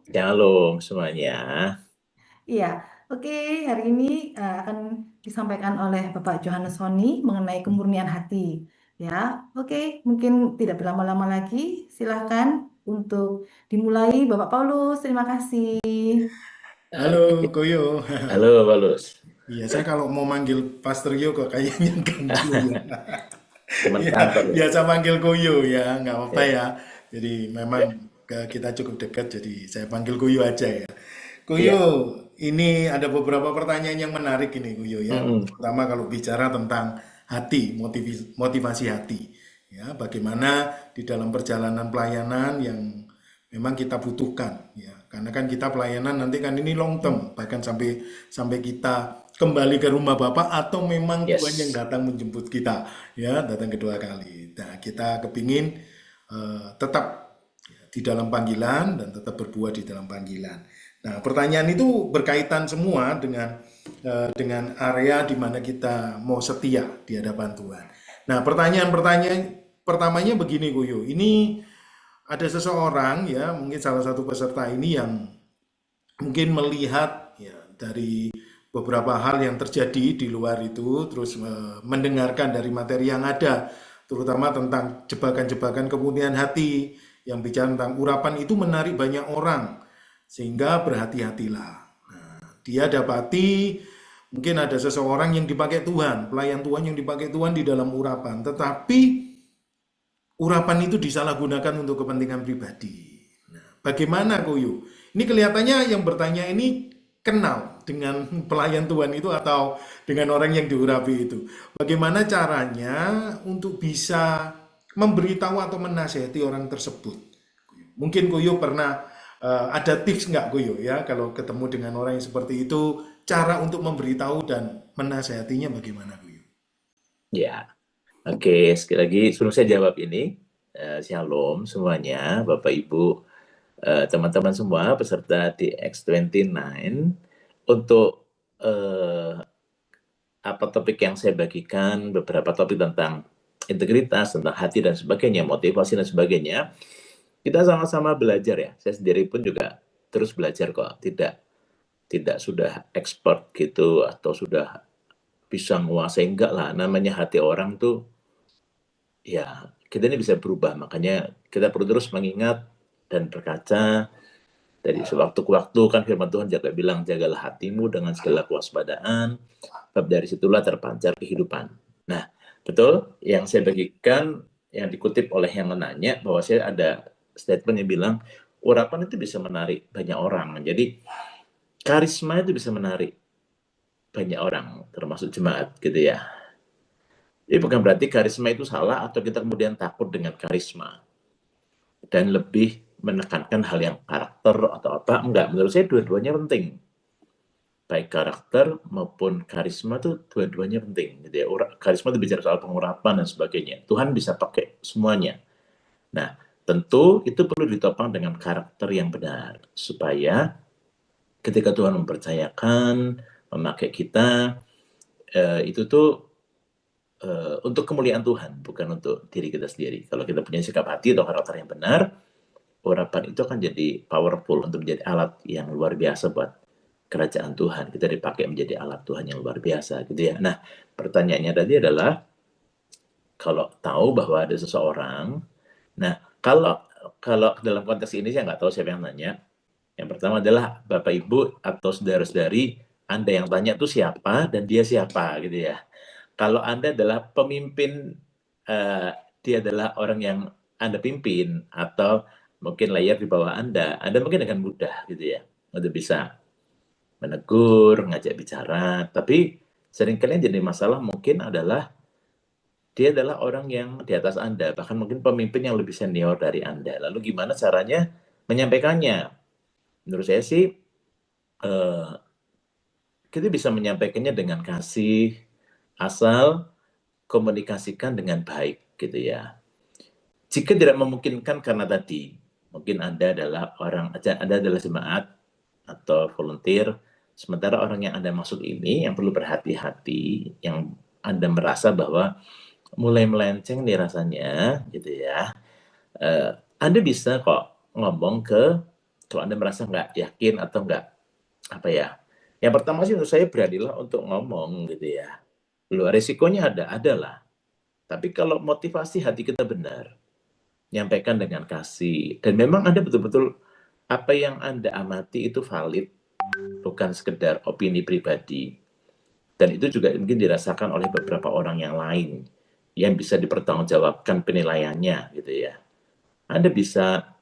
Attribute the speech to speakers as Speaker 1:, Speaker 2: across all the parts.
Speaker 1: Shalom semuanya.
Speaker 2: Iya, oke. Hari ini akan disampaikan oleh Bapak Johannes Soni mengenai kemurnian hati. Ya, oke. Mungkin tidak berlama-lama lagi. Silahkan untuk dimulai, Bapak Paulus. Terima kasih.
Speaker 1: Oke.
Speaker 3: Halo, Koyo.
Speaker 1: Halo, Balus.
Speaker 3: Iya, saya kalau mau manggil Pastor Yo kok kayaknya ganggu ya.
Speaker 1: Teman
Speaker 3: Ya,
Speaker 1: kantor ya.
Speaker 3: biasa manggil Koyo ya, nggak apa-apa
Speaker 1: Ya,
Speaker 3: ya. Jadi memang kita cukup dekat, jadi saya panggil Koyo aja ya. Koyo,
Speaker 1: iya.
Speaker 3: ini ada beberapa pertanyaan yang menarik ini Koyo ya.
Speaker 1: Mm-mm.
Speaker 3: Pertama kalau bicara tentang hati, motivasi hati. Ya, bagaimana di dalam perjalanan pelayanan yang memang kita butuhkan ya. Karena kan kita pelayanan nanti kan ini long term, bahkan sampai sampai kita kembali ke rumah Bapak atau memang Tuhan yang
Speaker 1: Yes.
Speaker 3: datang menjemput kita ya, datang kedua kali. Nah, kita kepingin tetap di dalam panggilan dan tetap berbuah di dalam panggilan. Nah, pertanyaan itu berkaitan semua dengan area di mana kita mau setia di hadapan Tuhan. Nah, pertanyaan-pertanyaan pertamanya begini, Guyu. Ini ada seseorang ya, mungkin salah satu peserta ini yang mungkin melihat ya dari beberapa hal yang terjadi di luar itu, terus mendengarkan dari materi yang ada, terutama tentang jebakan-jebakan kemudian hati yang bicara tentang urapan itu menarik banyak orang, sehingga berhati-hatilah. Nah, dia dapati mungkin ada seseorang yang dipakai Tuhan, pelayan Tuhan yang dipakai Tuhan di dalam urapan, tetapi urapan itu disalahgunakan untuk kepentingan pribadi. Nah, bagaimana Koyo? Ini kelihatannya yang bertanya ini kenal dengan pelayan Tuhan itu atau dengan orang yang diurapi itu. Bagaimana caranya untuk bisa memberitahu atau menasihati orang tersebut? Mungkin Koyo pernah ada tips nggak Koyo ya kalau ketemu dengan orang yang seperti itu, cara untuk memberitahu dan menasihatinya bagaimana Koyo?
Speaker 1: Ya. Oke, sekali lagi sebelum saya jawab ini, Shalom semuanya, Bapak Ibu, teman-teman semua peserta di X29. Untuk apa topik yang saya bagikan, beberapa topik tentang integritas, tentang hati dan sebagainya, motivasi dan sebagainya. Kita sama-sama belajar ya. Saya sendiri pun juga terus belajar kok. Tidak sudah expert gitu atau sudah bisa menguasai, enggak lah. Namanya hati orang tuh ya kita ini bisa berubah. Makanya kita perlu terus mengingat dan berkaca dari sewaktu ke waktu. Kan firman Tuhan juga bilang, jagalah hatimu dengan segala kewaspadaan, sebab dari situlah terpancar kehidupan. Nah, betul yang saya bagikan yang dikutip oleh yang menanya, bahwa saya ada statement yang bilang urapan itu bisa menarik banyak orang. Jadi karisma itu bisa menarik banyak orang, termasuk jemaat gitu ya. Jadi bukan berarti karisma itu salah atau kita kemudian takut dengan karisma dan lebih menekankan hal yang karakter atau apa. Enggak, menurut saya dua-duanya penting. Baik karakter maupun karisma tuh dua-duanya penting gitu ya. Karisma itu bicara soal pengurapan dan sebagainya. Tuhan bisa pakai semuanya. Nah, tentu itu perlu ditopang dengan karakter yang benar supaya ketika Tuhan mempercayakan memakai kita, itu tuh untuk kemuliaan Tuhan, bukan untuk diri kita sendiri. Kalau kita punya sikap hati atau karakter yang benar, urapan itu akan jadi powerful untuk menjadi alat yang luar biasa buat kerajaan Tuhan. Kita dipakai menjadi alat Tuhan yang luar biasa gitu ya. Nah, pertanyaannya tadi adalah kalau tahu bahwa ada seseorang, nah kalau kalau dalam konteks ini saya nggak tahu siapa yang nanya. Yang pertama adalah Bapak Ibu atau saudara-saudari, Anda yang tanya itu siapa dan dia siapa gitu ya. Kalau Anda adalah pemimpin, eh, dia adalah orang yang Anda pimpin, atau mungkin layar di bawah Anda mungkin akan mudah gitu ya, untuk bisa menegur, ngajak bicara. Tapi seringkali yang jadi masalah mungkin adalah dia adalah orang yang di atas Anda, bahkan mungkin pemimpin yang lebih senior dari Anda. Lalu gimana caranya menyampaikannya? Menurut saya sih, eh, kita bisa menyampaikannya dengan kasih, asal komunikasikan dengan baik gitu ya. Jika tidak memungkinkan karena tadi, mungkin Anda adalah jemaat atau volunteer, sementara orang yang Anda maksud ini yang perlu berhati-hati, yang Anda merasa bahwa mulai melenceng nih rasanya gitu ya. Anda bisa kok ngomong ke kalau Anda merasa nggak yakin atau nggak, apa ya, yang pertama sih menurut saya beranilah untuk ngomong gitu ya. Loh, resikonya ada lah. Tapi kalau motivasi hati kita benar, nyampaikan dengan kasih, dan memang Anda betul-betul apa yang Anda amati itu valid, bukan sekedar opini pribadi. Dan itu juga mungkin dirasakan oleh beberapa orang yang lain yang bisa dipertanggungjawabkan penilaiannya gitu ya. Anda bisa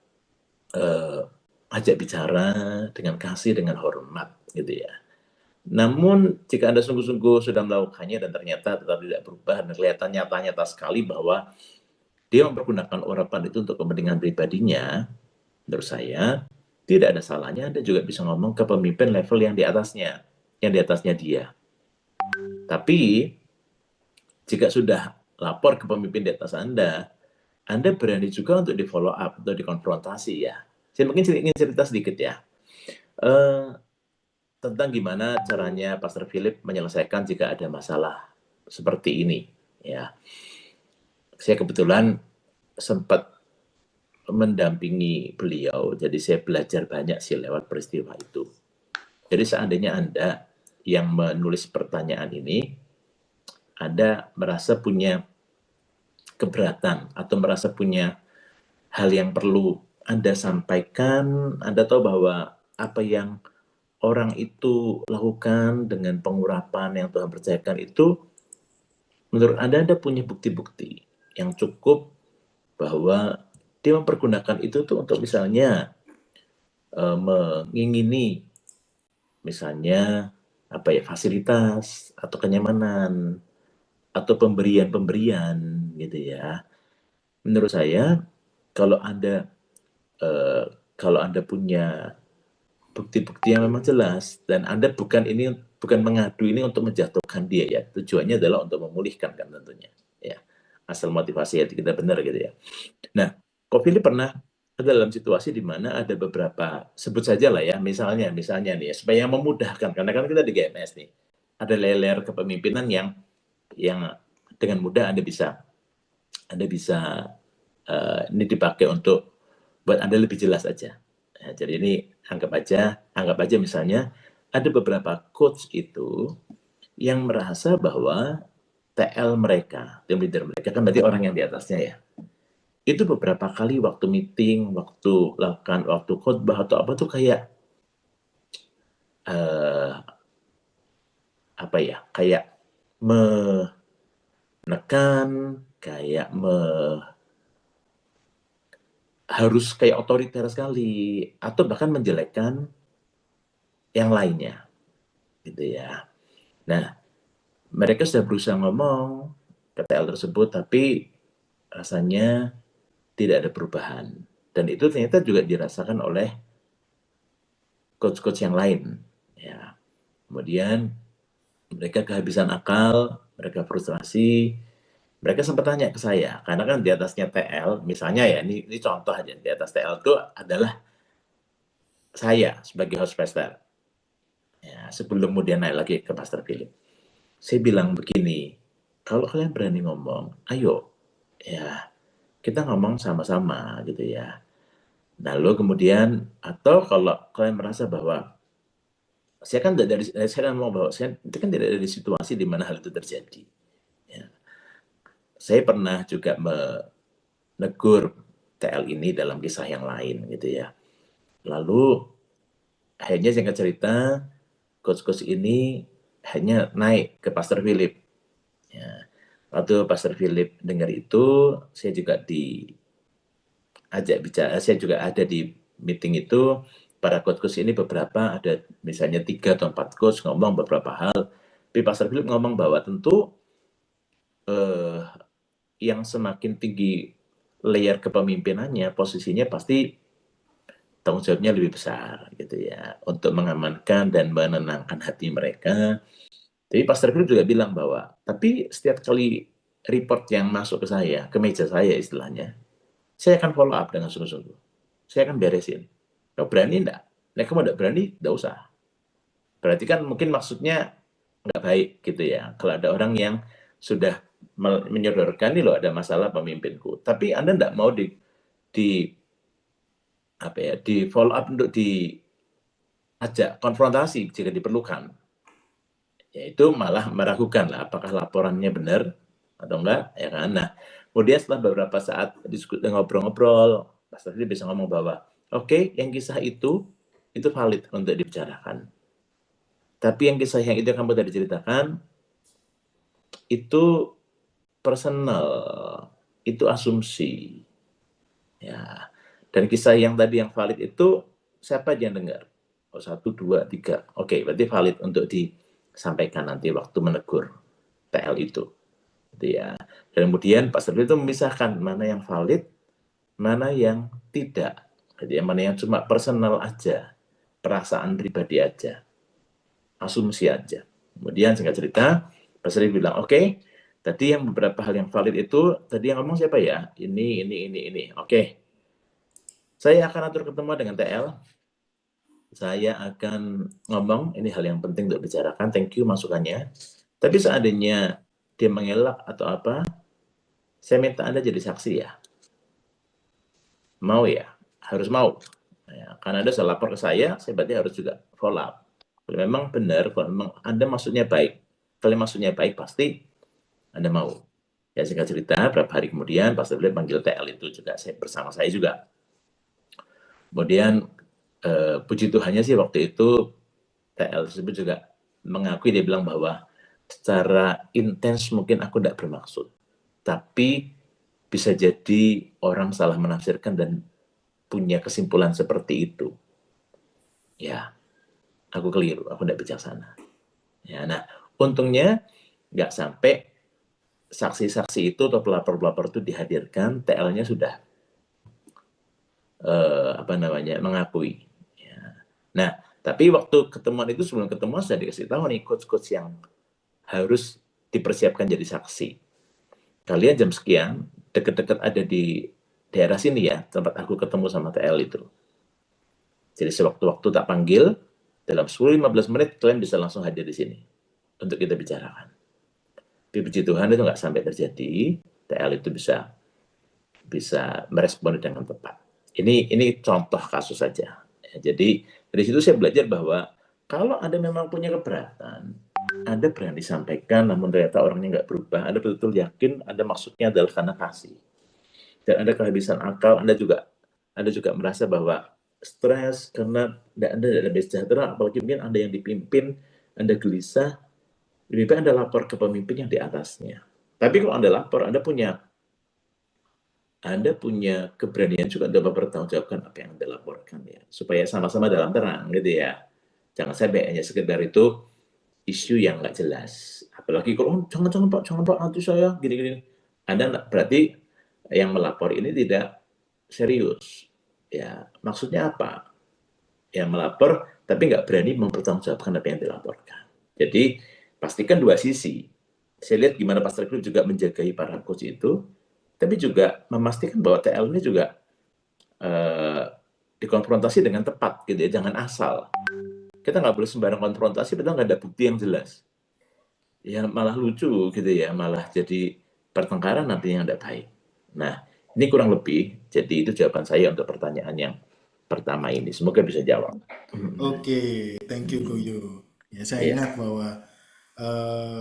Speaker 1: ajak bicara dengan kasih, dengan hormat gitu ya. Namun jika Anda sungguh-sungguh sudah melakukannya dan ternyata tetap tidak berubah dan kelihatan nyata-nyata sekali bahwa dia mempergunakan urapan itu untuk kepentingan pribadinya, menurut saya tidak ada salahnya Anda juga bisa ngomong ke pemimpin level yang di atasnya dia. Tapi jika sudah lapor ke pemimpin di atas Anda berani juga untuk di follow up atau dikonfrontasi ya. Saya mungkin ingin cerita sedikit ya. Tentang gimana caranya Pastor Philip menyelesaikan jika ada masalah seperti ini ya. Saya kebetulan sempat mendampingi beliau, jadi saya belajar banyak sih lewat peristiwa itu. Jadi seandainya Anda yang menulis pertanyaan ini, Anda merasa punya keberatan atau merasa punya hal yang perlu Anda sampaikan, Anda tahu bahwa apa yang orang itu lakukan dengan pengurapan yang Tuhan percayakan itu, menurut Anda punya bukti-bukti yang cukup bahwa dia mempergunakan itu tuh untuk misalnya mengingini misalnya apa ya, fasilitas atau kenyamanan atau pemberian gitu ya. Menurut saya kalau Anda punya bukti-bukti yang memang jelas dan Anda bukan mengadu ini untuk menjatuhkan dia ya. Tujuannya adalah untuk memulihkan kan tentunya ya. Asal motivasi hati kita benar gitu ya. Nah, Ko Philip pernah ada dalam situasi di mana ada beberapa, sebut saja lah ya, misalnya nih ya, supaya memudahkan karena kan kita di GMS nih. Ada layer kepemimpinan yang dengan mudah Anda bisa ini dipakai untuk buat Anda lebih jelas aja. Nah, jadi ini anggap aja misalnya ada beberapa coach itu yang merasa bahwa TL mereka, tim leader mereka kan berarti orang yang di atasnya ya. Itu beberapa kali waktu meeting, waktu khotbah atau apa tuh kayak kayak menekan, kayak harus kayak otoriter sekali atau bahkan menjelekkan yang lainnya gitu ya. Nah, mereka sudah berusaha ngomong ke TL tersebut tapi rasanya tidak ada perubahan dan itu ternyata juga dirasakan oleh coach-coach yang lain ya. Kemudian mereka kehabisan akal, mereka frustrasi, mereka sempat tanya ke saya karena kan di atasnya TL misalnya ya, ini contoh aja, di atas TL itu adalah saya sebagai host pastor ya, sebelum kemudian naik lagi ke Pastor Philip. Saya bilang begini, kalau kalian berani ngomong, ayo ya kita ngomong sama-sama gitu ya. Lalu kemudian atau kalau kalian merasa bahwa saya kan mau bahwa saya itu kan tidak ada di situasi di mana hal itu terjadi. Ya. Saya pernah juga menegur TL ini dalam kisah yang lain gitu ya. Lalu akhirnya singkat cerita coach-coach ini hanya naik ke Pastor Philip. Ya. Waktu Pastor Philip dengar itu, saya juga diajak bicara, saya juga ada di meeting itu, para coach-coach ini beberapa, ada misalnya 3 atau 4 coach ngomong beberapa hal, tapi Pastor Philip ngomong bahwa tentu yang semakin tinggi layer kepemimpinannya, posisinya pasti tanggung jawabnya lebih besar gitu ya, untuk mengamankan dan menenangkan hati mereka. Jadi Pastor Philip juga bilang bahwa, tapi setiap kali report yang masuk ke saya, ke meja saya istilahnya, saya akan follow up dengan sungguh-sungguh. Saya akan beresin. Kau berani enggak? Nah, kamu enggak berani, enggak usah. Berarti kan mungkin maksudnya enggak baik gitu ya. Kalau ada orang yang sudah menyodorkan, nih loh ada masalah pemimpinku. Tapi Anda enggak mau apa ya, di follow up untuk diajak konfrontasi jika diperlukan. Yaitu malah meragukan lah apakah laporannya benar atau enggak, ya kan. Nah, kemudian setelah beberapa saat ngobrol-ngobrol, Pak Stefli bisa ngomong bahwa oke, yang kisah itu valid untuk dibicarakan. Tapi yang kisah yang itu kamu tadi ceritakan itu personal, itu asumsi. Ya. Dan kisah yang tadi yang valid itu siapa aja yang dengar? Oh, 1, 2, 3. Oke, berarti valid untuk disampaikan nanti waktu menegur TL itu. Gitu ya. Dan kemudian Pak Stefli itu memisahkan mana yang valid, mana yang tidak. Jadi mana yang cuma personal aja, perasaan pribadi aja, asumsi aja. Kemudian singkat cerita, Pak Stefli bilang, oke, tadi yang beberapa hal yang valid itu, tadi yang ngomong siapa ya? Ini. Oke, saya akan atur ketemu dengan TL. Saya akan ngomong, ini hal yang penting untuk bicarakan, thank you masukannya. Tapi seandainya dia mengelak atau apa, saya minta Anda jadi saksi ya. Mau ya? Harus mau. Ya, karena Anda sudah lapor ke saya berarti harus juga follow up. Kalau memang benar, kalau memang Anda maksudnya baik, kalau maksudnya baik pasti Anda mau. Ya singkat cerita, beberapa hari kemudian Pak Stefli panggil TL itu juga bersama saya juga. Kemudian puji Tuhannya sih waktu itu TL tersebut juga mengakui, dia bilang bahwa secara intens mungkin aku tidak bermaksud, tapi bisa jadi orang salah menafsirkan dan punya kesimpulan seperti itu. Ya, aku keliru, aku tidak bijaksana. Ya, nah untungnya nggak sampai saksi-saksi itu atau pelapor-pelapor itu dihadirkan, TL-nya sudah mengakui. Ya. Nah, tapi waktu ketemuan itu, sebelum ketemuan sudah dikasih tahu nih coach-coach yang harus dipersiapkan jadi saksi. Kalian jam sekian deket-deket ada di daerah sini ya, tempat aku ketemu sama TL itu. Jadi sewaktu-waktu tak panggil, dalam 10-15 menit kalian bisa langsung hadir di sini untuk kita bicarakan. Tapi puji Tuhan itu nggak sampai terjadi, TL itu bisa merespon dengan tepat. Ini contoh kasus saja. Ya, jadi dari situ saya belajar bahwa kalau Anda memang punya keberatan, Anda berani sampaikan, namun ternyata orangnya nggak berubah, Anda betul-betul yakin Anda maksudnya adalah karena kasih. Dan Anda kehabisan akal, Anda juga merasa bahwa stres karena Anda tidak lebih sejahtera, apalagi mungkin Anda yang dipimpin, Anda gelisah, lebih baik Anda lapor ke pemimpin yang di atasnya. Tapi kalau Anda lapor, Anda punya keberanian juga untuk mempertanggungjawabkan apa yang Anda laporkan ya, supaya sama-sama dalam terang gitu ya. Jangan sampai hanya sekedar itu isu yang nggak jelas. Apalagi kalau jangan Pak, nanti saya gini-gini. Anda berarti yang melapor ini tidak serius. Ya, maksudnya apa? Yang melapor tapi nggak berani mempertanggungjawabkan apa yang dilaporkan. Jadi pastikan dua sisi. Saya lihat gimana Pak Stefli juga menjagai para coach itu, tapi juga memastikan bahwa TL ini juga dikonfrontasi dengan tepat gitu ya, jangan asal. Kita nggak boleh sembarang konfrontasi padahal nggak ada bukti yang jelas. Ya malah lucu gitu ya, malah jadi pertengkaran nantinya yang tidak baik. Nah, ini kurang lebih, jadi itu jawaban saya untuk pertanyaan yang pertama ini. Semoga bisa jawab.
Speaker 3: Oke, thank you Goyo. Ya, saya ingat bahwa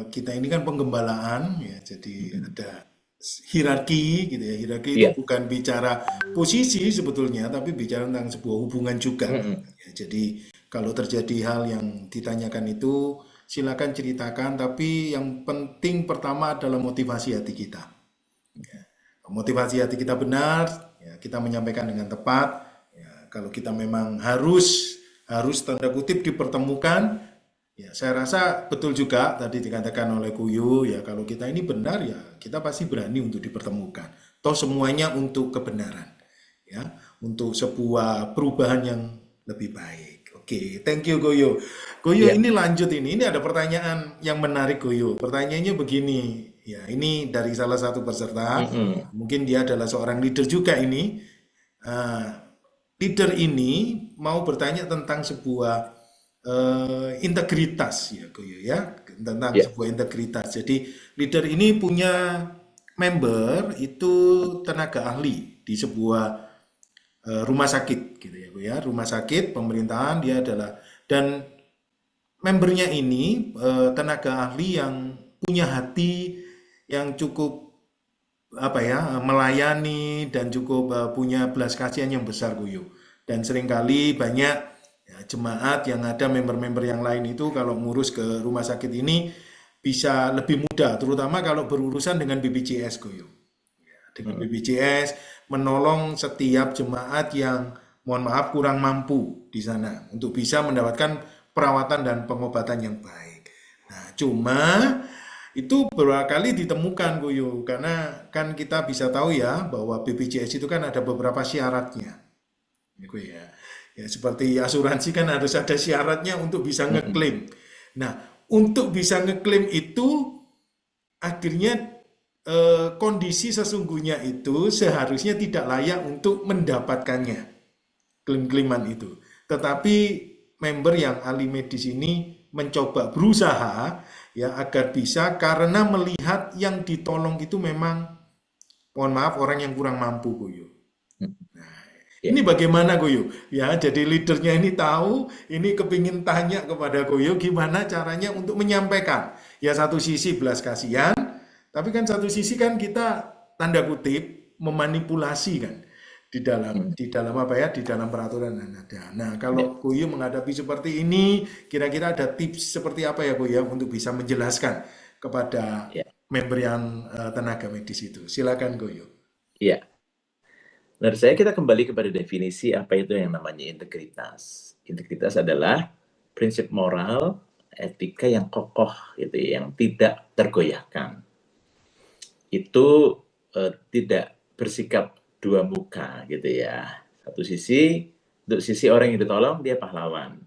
Speaker 3: kita ini kan penggembalaan ya, jadi ada hierarki gitu ya. Hierarki itu bukan bicara posisi sebetulnya, tapi bicara tentang sebuah hubungan juga. Ya, jadi kalau terjadi hal yang ditanyakan itu silakan ceritakan, tapi yang penting pertama adalah motivasi hati kita. Ya, motivasi hati kita benar, ya, kita menyampaikan dengan tepat. Ya, kalau kita memang harus tanda kutip dipertemukan, ya saya rasa betul juga tadi dikatakan oleh Kuyu ya, kalau kita ini benar ya kita pasti berani untuk dipertemukan. Toh semuanya untuk kebenaran, ya, untuk sebuah perubahan yang lebih baik. Oke, thank you Goyo. Goyo ini lanjut ini ada pertanyaan yang menarik Goyo. Pertanyaannya begini, ya ini dari salah satu peserta, mungkin dia adalah seorang leader juga ini. Leader ini mau bertanya tentang sebuah integritas ya Goyo ya, tentang sebuah integritas. Jadi leader ini punya member itu tenaga ahli di sebuah rumah sakit gitu ya Bu ya. Rumah sakit pemerintahan dia adalah, dan membernya ini tenaga ahli yang punya hati yang cukup apa ya, melayani dan cukup punya belas kasihan yang besar Guyu. Dan seringkali banyak ya, jemaat yang ada member-member yang lain itu kalau ngurus ke rumah sakit ini bisa lebih mudah, terutama kalau berurusan dengan BPJS Guyu. Dengan BPJS menolong setiap jemaat yang mohon maaf kurang mampu di sana untuk bisa mendapatkan perawatan dan pengobatan yang baik. Nah, cuma itu beberapa kali ditemukan Guyu, karena kan kita bisa tahu ya bahwa BPJS itu kan ada beberapa syaratnya. Gitu ya. Ya seperti asuransi kan harus ada syaratnya untuk bisa ngeklaim. Nah, untuk bisa ngeklaim itu akhirnya kondisi sesungguhnya itu seharusnya tidak layak untuk mendapatkannya, klaim-klaiman itu. Tetapi member yang ahli medis ini mencoba berusaha ya agar bisa, karena melihat yang ditolong itu memang mohon maaf orang yang kurang mampu Guyu. Ini bagaimana Goyo? Ya, jadi leadernya ini tahu, ini kepingin tanya kepada Goyo gimana caranya untuk menyampaikan. Ya satu sisi belas kasihan, tapi kan satu sisi kan kita tanda kutip memanipulasi kan di dalam apa ya, di dalam peraturan yang ada. Nah, kalau Goyo menghadapi seperti ini, kira-kira ada tips seperti apa ya Goyo untuk bisa menjelaskan kepada member yang tenaga medis itu? Silakan Goyo.
Speaker 1: Iya. Menurut saya kita kembali kepada definisi apa itu yang namanya integritas. Integritas adalah prinsip moral, etika yang kokoh gitu ya, yang tidak tergoyahkan. Itu tidak bersikap dua muka gitu ya. Satu sisi, untuk sisi orang yang ditolong dia pahlawan.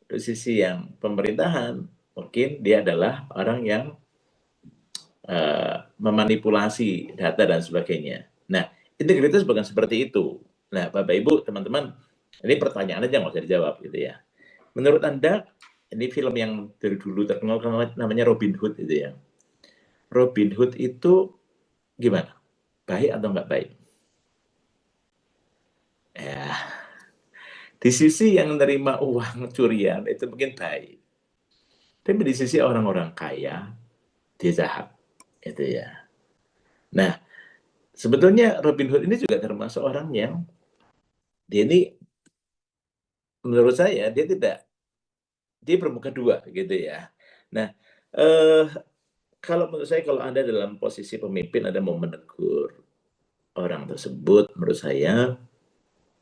Speaker 1: Untuk sisi yang pemerintahan mungkin dia adalah orang yang memanipulasi data dan sebagainya. Nah, integritas bukan seperti itu. Nah, Bapak Ibu, teman-teman, ini pertanyaan aja nggak usah dijawab gitu ya. Menurut Anda, ini film yang dari dulu terkenal namanya Robin Hood gitu ya. Robin Hood itu gimana? Baik atau nggak baik? Ya, di sisi yang menerima uang curian itu mungkin baik. Tapi di sisi orang-orang kaya, dia jahat. Itu ya. Nah, sebetulnya Robin Hood ini juga termasuk orang yang dia ini menurut saya dia bermuka dua gitu ya. Nah, kalau menurut saya kalau Anda dalam posisi pemimpin Anda mau menegur orang tersebut, menurut saya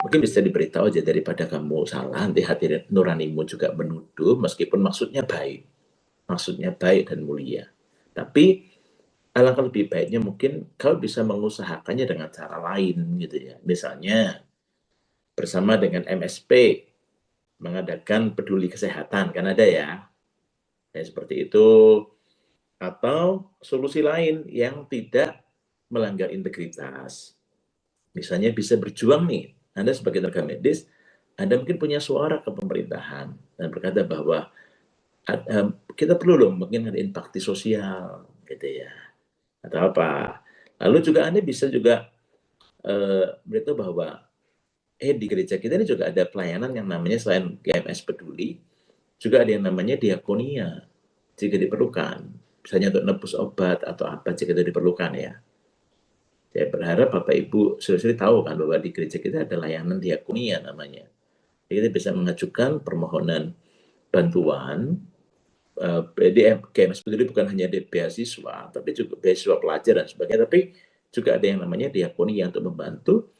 Speaker 1: mungkin bisa diberitahu aja daripada kamu salah, nanti hati nuranimu juga menuduh meskipun maksudnya baik dan mulia. Tapi alangkah lebih baiknya mungkin kau bisa mengusahakannya dengan cara lain gitu ya. Misalnya bersama dengan MSP mengadakan peduli kesehatan, kan ada ya. Seperti itu. Atau solusi lain yang tidak melanggar integritas. Misalnya bisa berjuang nih, Anda sebagai tenaga medis, Anda mungkin punya suara ke pemerintahan dan berkata bahwa kita perlu loh mungkin ada bakti sosial gitu ya. Atau apa. Lalu juga Anda bisa juga beritahu bahwa di gereja kita ini juga ada pelayanan yang namanya selain GMS peduli, juga ada yang namanya diakonia jika diperlukan. Misalnya untuk nebus obat atau apa jika itu diperlukan ya. Saya berharap Bapak Ibu sudah tahu kan bahwa di gereja kita ada layanan diakonia namanya. Jadi kita bisa mengajukan permohonan bantuan. GMS peduli bukan hanya di beasiswa, tapi juga beasiswa pelajar dan sebagainya, tapi juga ada yang namanya diakonia untuk membantu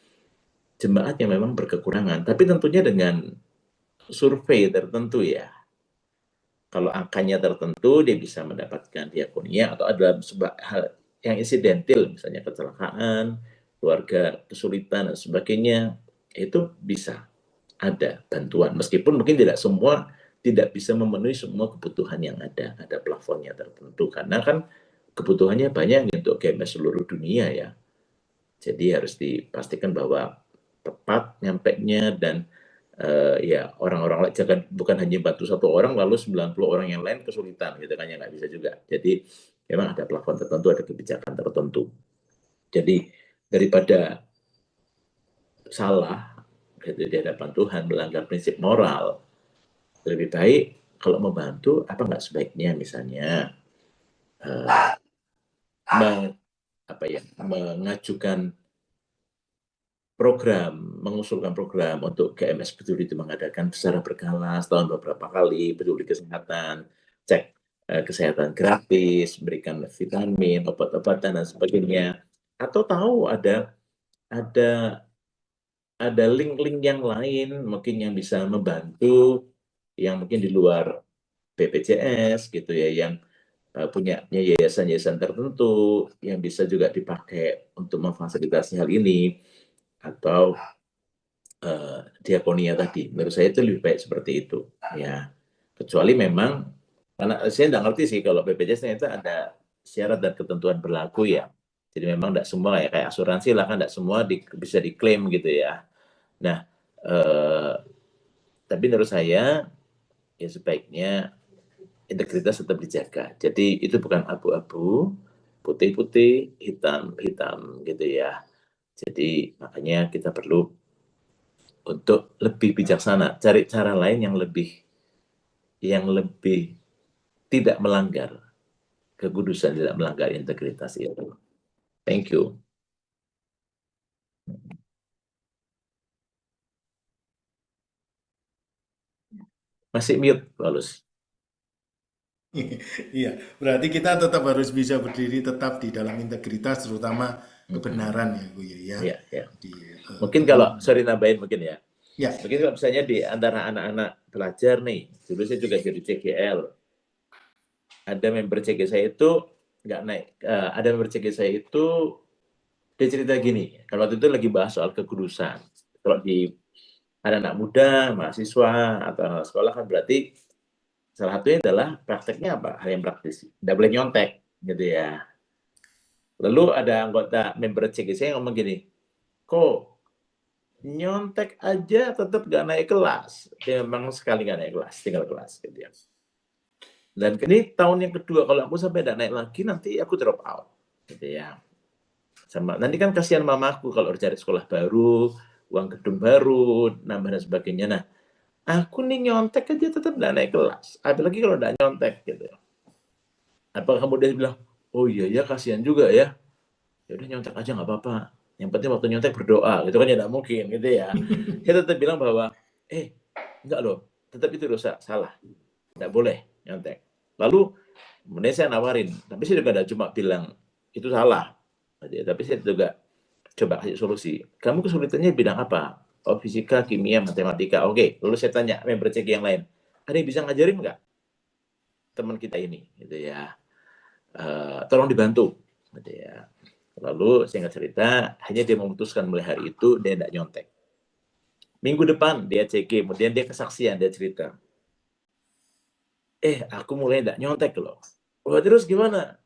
Speaker 1: jemaat yang memang berkekurangan. Tapi tentunya dengan survei tertentu ya. Kalau angkanya tertentu, dia bisa mendapatkan diakonia atau ada sebuah hal yang insidentil, misalnya kecelakaan, keluarga kesulitan dan sebagainya, itu bisa ada bantuan. Meskipun mungkin tidak bisa memenuhi semua kebutuhan yang ada plafonnya tertentu. Karena kan kebutuhannya banyak untuk GMS seluruh dunia ya. Jadi harus dipastikan bahwa tepat nyampainya dan ya orang-orang jangan bukan hanya bantu satu orang lalu 90 orang yang lain kesulitan gitu kan ya nggak bisa juga. Jadi memang ada plafon tertentu, ada kebijakan tertentu. Jadi daripada salah gitu di hadapan Tuhan, melanggar prinsip moral, lebih baik kalau membantu apa nggak sebaiknya misalnya mengajukan mengusulkan program untuk GMS Peduli itu mengadakan secara berkala setahun beberapa kali peduli kesehatan, cek kesehatan gratis, berikan vitamin, obat-obatan dan sebagainya. Atau tahu ada link-link yang lain mungkin yang bisa membantu, yang mungkin di luar BPJS gitu ya, yang punya yayasan-yayasan tertentu yang bisa juga dipakai untuk memfasilitasi hal ini, atau diakonia tadi. Menurut saya itu lebih baik seperti itu ya. Kecuali memang, karena saya nggak ngerti sih kalau BPJS itu ada syarat dan ketentuan berlaku ya. Jadi memang tidak semua ya, kayak asuransi lah kan, tidak semua bisa diklaim gitu ya. Nah, tapi menurut saya ya sebaiknya integritas tetap dijaga. Jadi itu bukan abu-abu, putih-putih, hitam-hitam gitu ya. Jadi makanya kita perlu untuk lebih bijaksana, cari cara lain yang lebih tidak melanggar kekudusan, tidak melanggar integritas itu. Thank you. Masih mute, Paulus.
Speaker 3: Iya, berarti kita tetap harus bisa berdiri tetap di dalam integritas, terutama kebenaran ya, Buya ya.
Speaker 1: Iya, iya.
Speaker 3: Di,
Speaker 1: Mungkin kalau, sorry nambahin mungkin ya.
Speaker 3: ya,
Speaker 1: Mungkin kalau misalnya di antara anak-anak pelajar nih, dulu saya juga jadi CGL. Ada member CG saya itu nggak naik, ada member CG saya itu dia cerita gini, kalau waktu itu lagi bahas soal kekudusan. Kalau di anak-anak muda, mahasiswa atau anak sekolah kan berarti salah satunya adalah prakteknya apa? Hal yang praktis. Tidak boleh nyontek, gitu ya. Lalu ada anggota member CG saya yang ngomong gini, kok nyontek aja tetap gak naik kelas? Dia memang sekali gak naik kelas, tinggal kelas, gitu ya. Dan ini tahun yang kedua, kalau aku sampai tidak naik lagi, nanti aku drop out, gitu ya. Sama, nanti kan kasihan mamaku kalau cari sekolah baru, uang gedung baru, nambah dan sebagainya. Nah, aku nih nyontek aja tetap tidak naik kelas, apalagi kalau tidak nyontek, gitu. Apakah kemudian bilang, oh iya ya kasihan juga ya, ya udah nyontek aja nggak apa-apa, yang penting waktu nyontek berdoa, gitu kan ya tidak mungkin, gitu ya. Saya tetap bilang bahwa, enggak loh, tetap itu dosa, salah, tidak boleh nyontek. Lalu kemudian saya nawarin, tapi saya juga tidak cuma bilang itu salah, tapi saya juga coba kasih solusi. Kamu kesulitannya bidang apa? Oh, fisika, kimia, matematika. Oke, lalu saya tanya member CG yang lain, ada yang bisa ngajarin nggak teman kita ini, gitu ya. Tolong dibantu, gitu ya. Lalu singkat cerita, hanya dia memutuskan mulai hari itu dia tidak nyontek. Minggu depan dia CG, kemudian dia kesaksian, dia cerita, aku mulai tidak nyontek loh. Oh, terus gimana?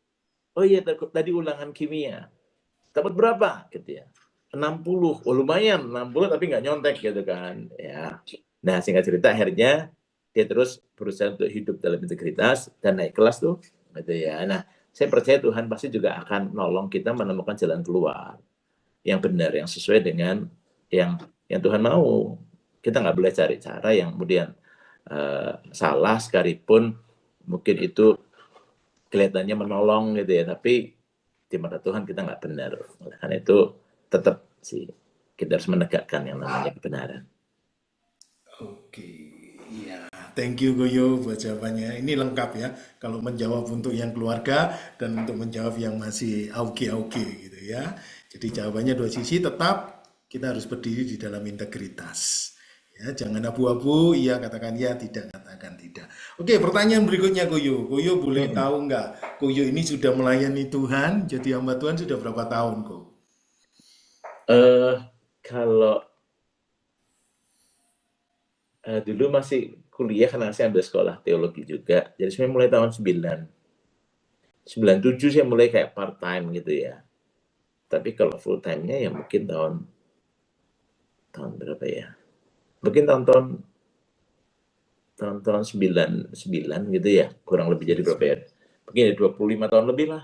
Speaker 1: Oh iya, tadi ulangan kimia. Dapat berapa? Gitu ya. 60. Oh lumayan, 60 tapi nggak nyontek gitu kan. Ya. Nah, singkat cerita akhirnya dia terus berusaha untuk hidup dalam integritas dan naik kelas tuh. Gitu ya. Nah, saya percaya Tuhan pasti juga akan nolong kita menemukan jalan keluar yang benar, yang sesuai dengan yang Tuhan mau. Kita nggak boleh cari cara yang kemudian salah sekalipun mungkin itu kelihatannya menolong gitu ya, tapi di mata Tuhan kita nggak benar. Karena itu tetap sih kita harus menegakkan yang namanya kebenaran.
Speaker 3: oke, ya, thank you Goyo buat jawabannya. Ini lengkap ya, kalau menjawab untuk yang keluarga dan untuk menjawab yang masih auge-auge gitu ya. Jadi jawabannya dua sisi, tetap kita harus berdiri di dalam integritas. Ya, jangan abu-abu, iya katakan ya, tidak katakan tidak. Oke, pertanyaan berikutnya Goyo. Goyo boleh tahu nggak, Goyo ini sudah melayani Tuhan, jadi hamba Tuhan sudah berapa tahun, Go?
Speaker 1: Kalau dulu masih kuliah, karena saya ambil sekolah teologi juga, jadi saya mulai tahun 97 saya mulai kayak part time gitu ya. Tapi kalau full time-nya ya mungkin tahun berapa ya? Mungkin tahun 99 gitu ya, kurang lebih. Jadi berapa ya? Mungkin ya 25 tahun lebih lah.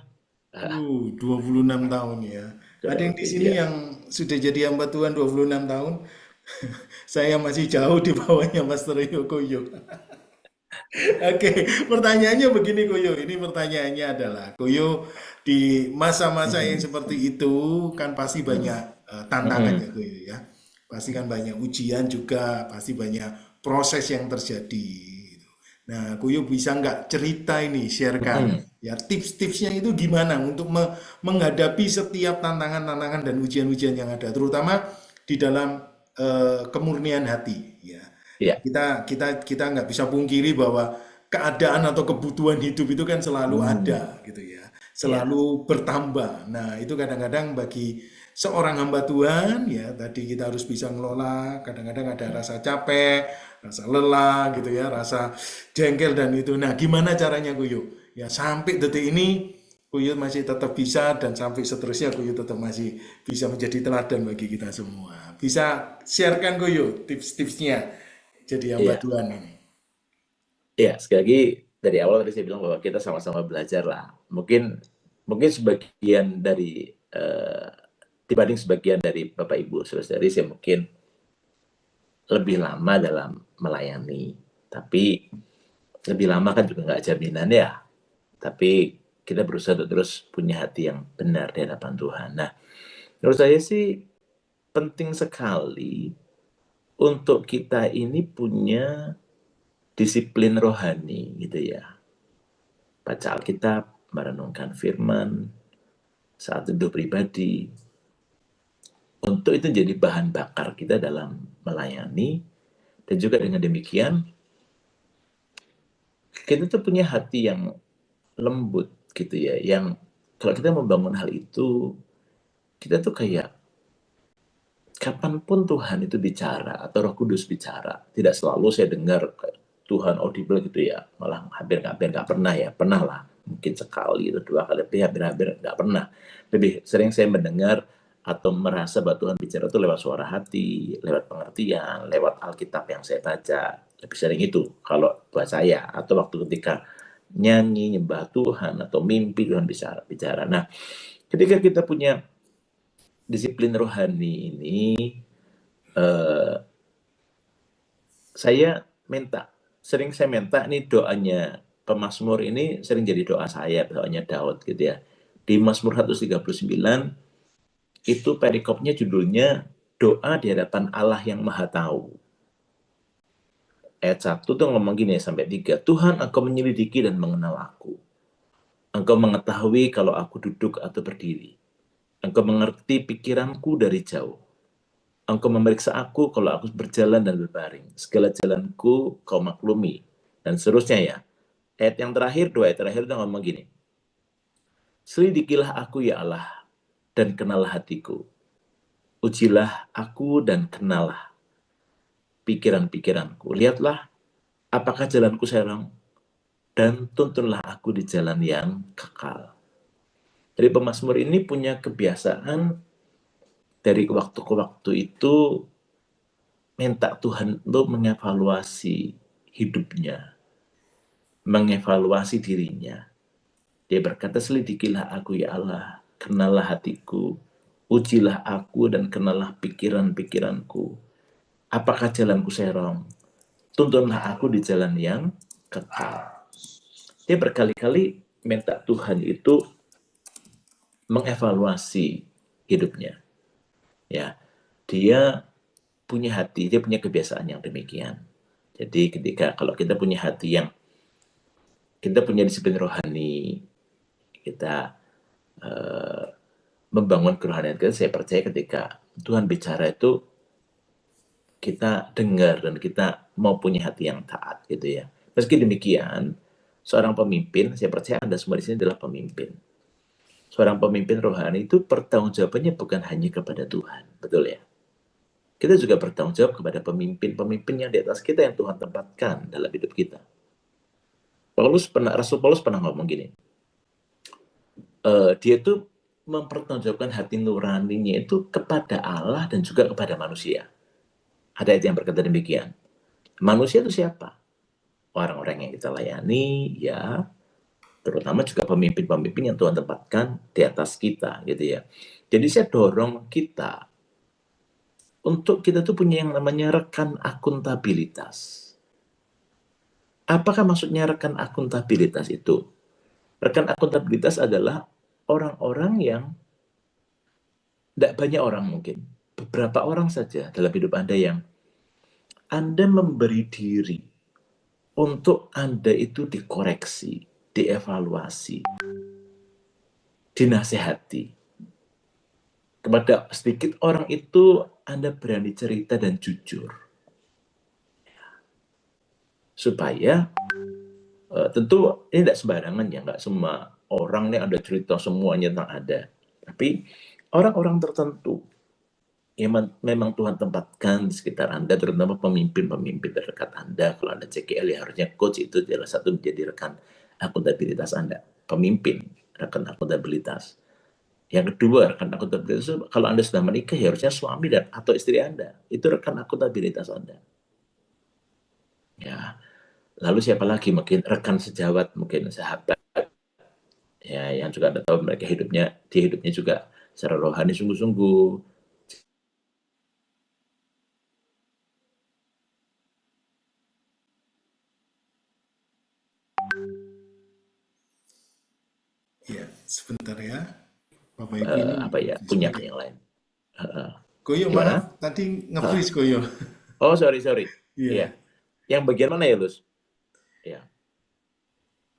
Speaker 3: 26 tahun ya. Ada yang di sini
Speaker 1: ya.
Speaker 3: yang sudah jadi hamba Tuhan 26 tahun? Saya masih jauh di bawahnya Mas Rio Koyo. Oke, pertanyaannya begini Koyo. Ini pertanyaannya adalah Koyo di masa-masa yang
Speaker 1: Mm-mm.
Speaker 3: seperti itu kan pasti banyak
Speaker 1: Mm-mm.
Speaker 3: tantangan ya
Speaker 1: Mm-mm.
Speaker 3: Koyo ya. Pasti kan banyak ujian juga, pasti banyak proses yang terjadi. Gitu. Nah, Koyo bisa nggak cerita ini, sharekan
Speaker 1: Mm-mm.
Speaker 3: ya tips-tipsnya itu gimana untuk menghadapi setiap tantangan-tantangan dan ujian-ujian yang ada, terutama di dalam kemurnian hati ya. Ya,
Speaker 1: Iya.
Speaker 3: kita nggak bisa pungkiri bahwa keadaan atau kebutuhan hidup itu kan selalu
Speaker 1: Hmm.
Speaker 3: ada gitu ya,
Speaker 1: Iya.
Speaker 3: selalu bertambah. Nah, itu kadang-kadang bagi seorang hamba Tuhan ya tadi kita harus bisa ngelola. Kadang-kadang ada rasa capek, rasa lelah gitu ya, rasa jengkel dan itu. Nah, gimana caranya Kuyu? Ya sampai detik ini Kuyu masih tetap bisa dan sampai seterusnya Kuyu tetap masih bisa menjadi teladan bagi kita semua. Bisa sharekan Kuyu tips-tipsnya jadi hamba
Speaker 1: Iya.
Speaker 3: Tuhan ini.
Speaker 1: Iya, sekali lagi dari awal tadi saya bilang bahwa kita sama-sama belajar lah. Mungkin mungkin sebagian dari dibanding sebagian dari Bapak Ibu saudari saya mungkin lebih lama dalam melayani. Tapi lebih lama kan juga nggak jaminan ya. Tapi kita berusaha untuk terus punya hati yang benar di hadapan Tuhan. Nah, menurut saya sih penting sekali untuk kita ini punya disiplin rohani gitu ya. Baca Alkitab, merenungkan firman, saat teduh pribadi, untuk itu jadi bahan bakar kita dalam melayani, dan juga dengan demikian kita tuh punya hati yang lembut gitu ya, yang kalau kita membangun hal itu, kita tuh kayak kapanpun Tuhan itu bicara atau Roh Kudus bicara, tidak selalu saya dengar Tuhan audible gitu ya, malah hampir nggak pernah ya, pernah lah mungkin sekali itu 2 kali, tapi hampir nggak pernah. Lebih sering saya mendengar atau merasa bahwa Tuhan bicara itu lewat suara hati, lewat pengertian, lewat Alkitab yang saya baca. Lebih sering itu kalau buat saya, atau waktu ketika nyanyi, nyembah Tuhan, atau mimpi Tuhan bicara. Nah, ketika kita punya disiplin rohani ini, saya sering saya minta nih doanya pemazmur ini sering jadi doa saya, doanya Daud gitu ya. Di Mazmur 139 itu perikopnya judulnya doa di hadapan Allah yang Maha Tahu. Ayat 1 tuh ngomong gini sampai 3. Tuhan, Engkau menyelidiki dan mengenal aku. Engkau mengetahui kalau aku duduk atau berdiri. Engkau mengerti pikiranku dari jauh. Engkau memeriksa aku kalau aku berjalan dan berbaring. Segala jalanku kau maklumi. Dan seterusnya ya. Ayat yang terakhir, 2 ayat terakhir itu ngomong gini. Selidikilah aku ya Allah, dan kenallah hatiku. Ujilah aku dan kenallah pikiran-pikiranku. Lihatlah apakah jalanku serong, dan tuntunlah aku di jalan yang kekal. Jadi pemazmur ini punya kebiasaan dari waktu ke waktu itu minta Tuhan untuk mengevaluasi hidupnya, mengevaluasi dirinya. Dia berkata, selidikilah aku ya Allah, kenallah hatiku, ujilah aku dan kenallah pikiran-pikiranku. Apakah jalanku serong? Tuntunlah aku di jalan yang kekal. Dia berkali-kali minta Tuhan itu mengevaluasi hidupnya. Ya, dia punya hati, dia punya kebiasaan yang demikian. Jadi ketika kalau kita punya hati yang kita punya disiplin rohani, kita membangun kerohanian kita, saya percaya ketika Tuhan bicara itu kita dengar dan kita mau punya hati yang taat gitu ya. Meski demikian, seorang pemimpin, saya percaya Anda semua di sini adalah pemimpin. Seorang pemimpin rohani itu pertanggungjawabannya bukan hanya kepada Tuhan, betul ya? Kita juga bertanggung jawab kepada pemimpin-pemimpin yang di atas kita yang Tuhan tempatkan dalam hidup kita. Rasul Paulus pernah ngomong gini, dia tuh mempertanggungjawabkan hati nuraninya itu kepada Allah dan juga kepada manusia. Ada yang berkata demikian. Manusia itu siapa? Orang-orang yang kita layani, ya, terutama juga pemimpin-pemimpin yang Tuhan tempatkan di atas kita, gitu ya. Jadi saya dorong kita untuk kita tuh punya yang namanya rekan akuntabilitas. Apakah maksudnya rekan akuntabilitas itu? Rekan akuntabilitas adalah orang-orang yang tidak banyak orang mungkin, beberapa orang saja dalam hidup Anda yang Anda memberi diri untuk Anda itu dikoreksi, dievaluasi, dinasehati. Kepada sedikit orang itu Anda berani cerita dan jujur. Supaya tentu ini tidak sembarangan ya, nggak semua orang nih Anda cerita semuanya tentang Anda. Tapi orang-orang tertentu yang memang Tuhan tempatkan di sekitar Anda, terutama pemimpin-pemimpin terdekat Anda. Kalau Anda CKL ya harusnya coach itu adalah satu menjadi rekan akuntabilitas Anda. Pemimpin, rekan akuntabilitas. Yang kedua, rekan akuntabilitas itu kalau Anda sudah menikah ya harusnya suami dan atau istri Anda. Itu rekan akuntabilitas Anda. Ya. Lalu siapa lagi? Mungkin rekan sejawat, mungkin sahabat. Ya, yang juga Anda tahu mereka hidupnya juga secara rohani sungguh-sungguh.
Speaker 3: Ya, sebentar ya. Bapak Ibu ini
Speaker 1: punya yang lain.
Speaker 3: Goyo,
Speaker 1: Gimana?
Speaker 3: maaf, tadi nge-freeze Goyo.
Speaker 1: Oh, sorry.
Speaker 3: Iya.
Speaker 1: Iya. Yang bagian mana ya, Lus? Iya.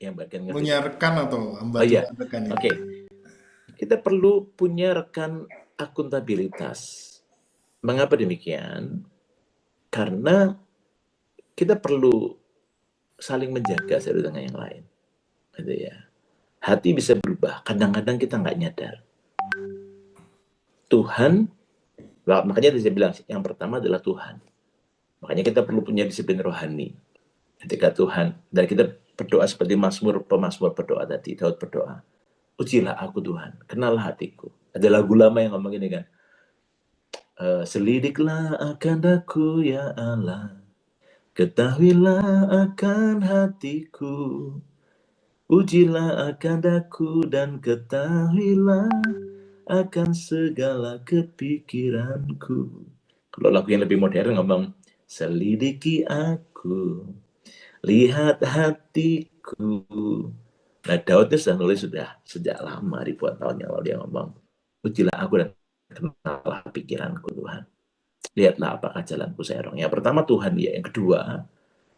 Speaker 1: Yang bagian ngerti.
Speaker 3: Punya rekan atau hamba
Speaker 1: Oh iya.
Speaker 3: Tuhan rekan ini.
Speaker 1: Oke. Kita perlu punya rekan akuntabilitas. Mengapa demikian? Karena kita perlu saling menjaga satu dengan yang lain. Gitu ya. Hati bisa berubah. Kadang-kadang kita nggak nyadar. Tuhan, makanya saya bilang yang pertama adalah Tuhan. Makanya kita perlu punya disiplin rohani. Ketika Tuhan, dan kita berdoa seperti pemazmur berdoa tadi, Daud berdoa, ujilah aku Tuhan, kenallah hatiku. Ada lagu lama yang ngomong gini kan, selidiklah akan aku ya Allah, ketahuilah akan hatiku, ujilah akan aku dan ketahuilah akan segala kepikiranku. Kalau lagu yang lebih modern ngomong, selidiki aku, lihat hatiku. Nah, Daud itu sudah nulis sudah sejak lama, ribuan tahun yang lalu dia ngomong, ujilah aku dan kenallah pikiranku Tuhan. Lihatlah apakah jalanku serong. Yang pertama Tuhan ya, yang kedua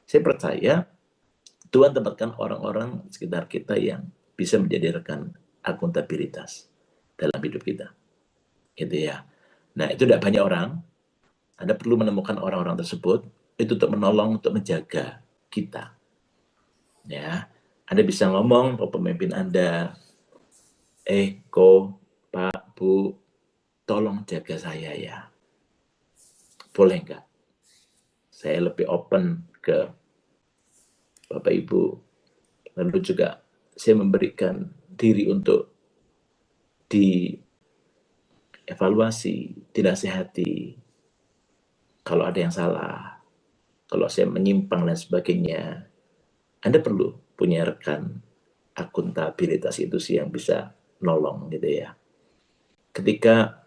Speaker 1: saya percaya Tuhan tempatkan orang-orang sekitar kita yang bisa menjadi rekan akuntabilitas dalam hidup kita. Gitu ya. Nah, itu tidak banyak orang. Anda perlu menemukan orang-orang tersebut itu untuk menolong, untuk menjaga kita. Ya, Anda bisa ngomong ke pemimpin Anda, Pak, Bu, tolong jaga saya ya. Boleh nggak? Saya lebih open ke Bapak Ibu. Lalu juga saya memberikan diri untuk dievaluasi, dinasehati. Kalau ada yang salah, kalau saya menyimpang dan sebagainya, Anda perlu punya rekan akuntabilitas itu sih yang bisa nolong gitu ya. Ketika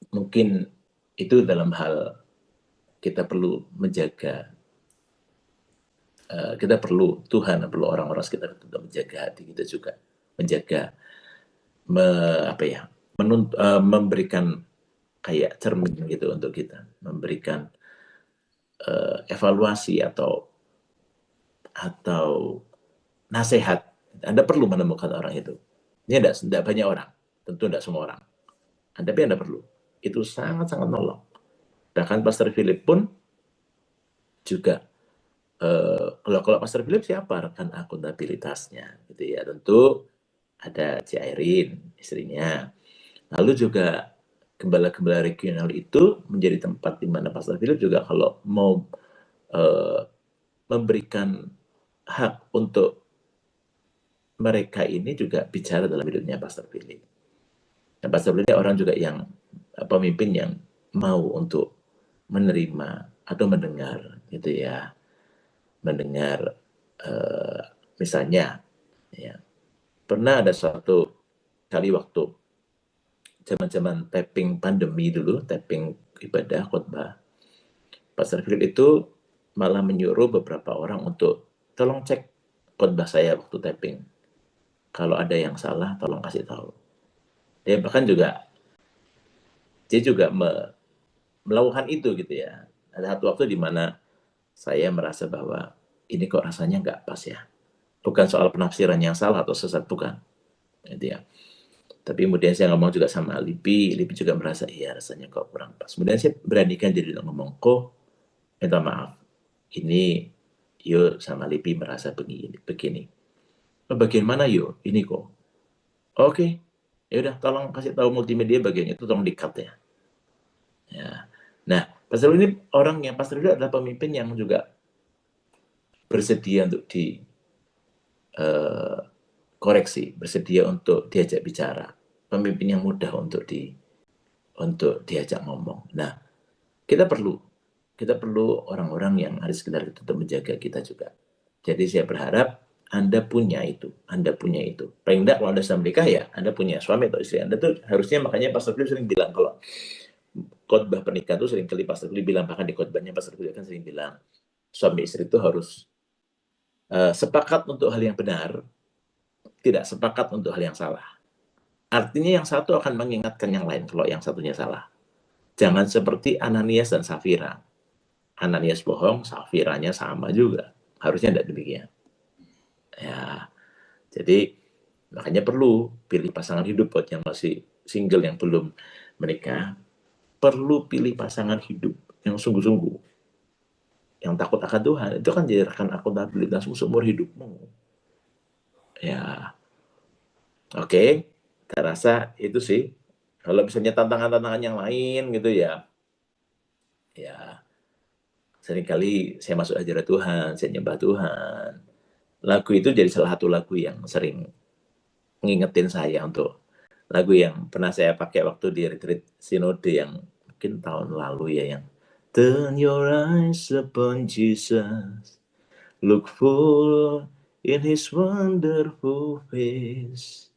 Speaker 1: mungkin itu dalam hal kita perlu menjaga, kita perlu Tuhan, perlu orang-orang sekitar untuk menjaga hati kita juga, menjaga, memberikan kayak cermin gitu untuk kita, memberikan evaluasi atau nasihat. Anda perlu menemukan orang itu. Ini tidak banyak orang, tentu tidak semua orang. Tapi Anda perlu. Itu sangat-sangat nolong. Bahkan Pastor Philip pun juga, kalau Pastor Philip siapa rekan akuntabilitasnya? Gitu ya. Tentu ada Airin, istrinya. Lalu juga gembala-gembala regional itu menjadi tempat di mana Pastor Philip juga kalau mau memberikan hak untuk mereka ini juga bicara dalam hidupnya Pastor Philip. Dan Pastor Philip orang juga yang pemimpin yang mau untuk menerima atau mendengar gitu ya, mendengar misalnya ya, pernah ada suatu kali waktu zaman-zaman tapping pandemi dulu, tapping ibadah khotbah, Pastor Philip itu malah menyuruh beberapa orang untuk tolong cek khotbah saya waktu taping. Kalau ada yang salah, tolong kasih tahu. Dia bahkan juga melakukan itu gitu ya. Ada satu waktu di mana saya merasa bahwa ini kok rasanya nggak pas ya. Bukan soal penafsiran yang salah atau sesat, bukan. Gitu ya. Tapi kemudian saya ngomong juga sama Lipi juga merasa iya rasanya kok kurang pas. Kemudian saya beranikan diri ngomong, kok minta maaf, ini Yo sama Lipi merasa begini. Bagaimana Yo? Ini kok. Oke, ya udah tolong kasih tahu multimedia bagian itu tolong di-cut ya. Ya. Nah, Pastor ini orang yang Pastor itu adalah pemimpin yang juga bersedia untuk koreksi, bersedia untuk diajak bicara, pemimpin yang mudah untuk diajak ngomong. Nah, kita perlu orang-orang yang ada sekitar kita untuk menjaga kita juga. Jadi saya berharap Anda punya itu. Paling enggak kalau Anda sudah menikah ya, Anda punya suami atau istri Anda tuh harusnya, makanya Pastor Philip sering bilang kalau khotbah pernikahan itu sering kali Pastor Philip bilang, bahkan di khotbahnya Pastor Philip kan sering bilang, suami istri itu harus sepakat untuk hal yang benar, tidak sepakat untuk hal yang salah. Artinya yang satu akan mengingatkan yang lain kalau yang satunya salah. Jangan seperti Ananias dan Safira. Ananias bohong, Safiranya sama juga. Harusnya tidak demikian. Ya, jadi makanya perlu pilih pasangan hidup buat yang masih single yang belum menikah. Perlu pilih pasangan hidup yang sungguh-sungguh, yang takut akan Tuhan. Itu kan jadi rekan akuntabilitas seumur hidupmu. Ya, oke. Saya rasa itu sih. Kalau misalnya tantangan-tantangan yang lain gitu ya seringkali saya masuk hadirat Tuhan, saya nyembah Tuhan. Lagu itu jadi salah satu lagu yang sering ngingetin saya untuk lagu yang pernah saya pakai waktu di retreat sinode yang mungkin tahun lalu ya, yang Turn your eyes upon Jesus, look full in His wonderful face,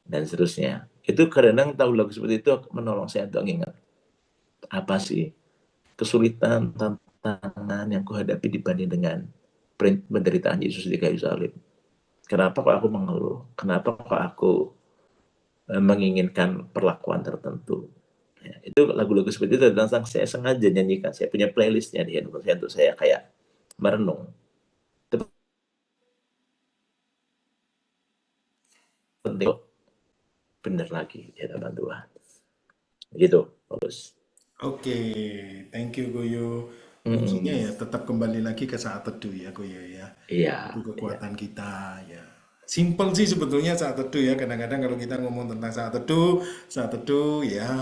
Speaker 1: dan seterusnya. Itu kadang tahu lagu seperti itu menolong saya untuk ingat apa sih kesulitan, tantangan yang kuhadapi dibanding dengan penderitaan Yesus di kayu salib. Kenapa kok aku mengeluh? Kenapa kok aku menginginkan perlakuan tertentu? Ya, itu lagu-lagu seperti itu tentang saya sengaja nyanyikan. Saya punya playlistnya di handphone saya untuk saya kayak merenung. Penting benar lagi di hadapan Tuhan. Gitu, Paulus.
Speaker 3: Oke, thank you Goyo. Kuncinya ya tetap kembali lagi ke saat teduh ya Goyo ya.
Speaker 1: Iya.
Speaker 3: Itu kekuatan kita ya. Simple sih sebetulnya saat teduh ya. Kadang-kadang kalau kita ngomong tentang saat teduh ya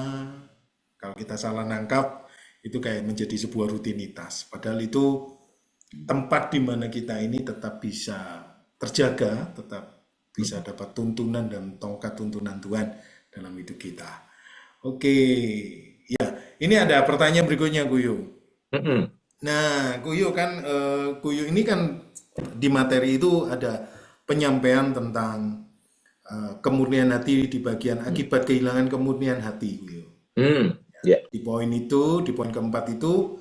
Speaker 3: kalau kita salah nangkap itu kayak menjadi sebuah rutinitas. Padahal itu tempat di mana kita ini tetap bisa terjaga, tetap bisa dapat tuntunan dan tongkat tuntunan Tuhan dalam hidup kita. Oke, ya ini ada pertanyaan berikutnya Guyu. Nah, Guyu kan, Guyu ini kan di materi itu ada penyampaian tentang kemurnian hati di bagian akibat kehilangan kemurnian hati, Guyu.
Speaker 1: Ya.
Speaker 3: Di poin itu, di poin keempat itu,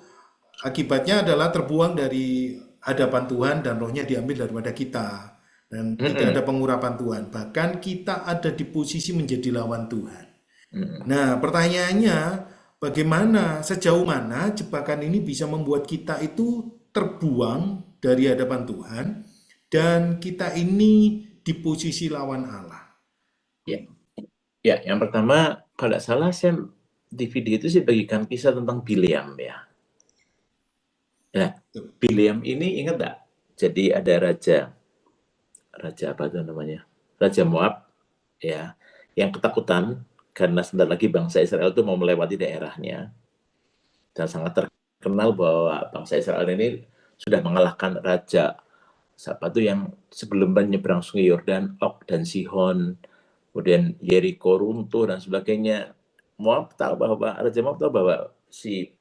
Speaker 3: akibatnya adalah terbuang dari hadapan Tuhan dan rohnya diambil daripada kita. Dan tidak ada pengurapan Tuhan. Bahkan kita ada di posisi menjadi lawan Tuhan. Nah, pertanyaannya, bagaimana, sejauh mana jebakan ini bisa membuat kita itu terbuang dari hadapan Tuhan dan kita ini di posisi lawan Allah?
Speaker 1: Ya, yang pertama, kalau tidak salah saya di video itu saya bagikan kisah tentang Bileam ya. Nah, Bileam ini ingat nggak? Jadi ada raja apa itu namanya? Raja Moab ya, yang ketakutan karena sebentar lagi bangsa Israel itu mau melewati daerahnya, dan sangat terkenal bahwa bangsa Israel ini sudah mengalahkan raja siapa tuh yang sebelum menyeberang sungai Yordan, Og dan Sihon, kemudian Yeriko runtuh dan sebagainya. Raja Moab tahu bahwa si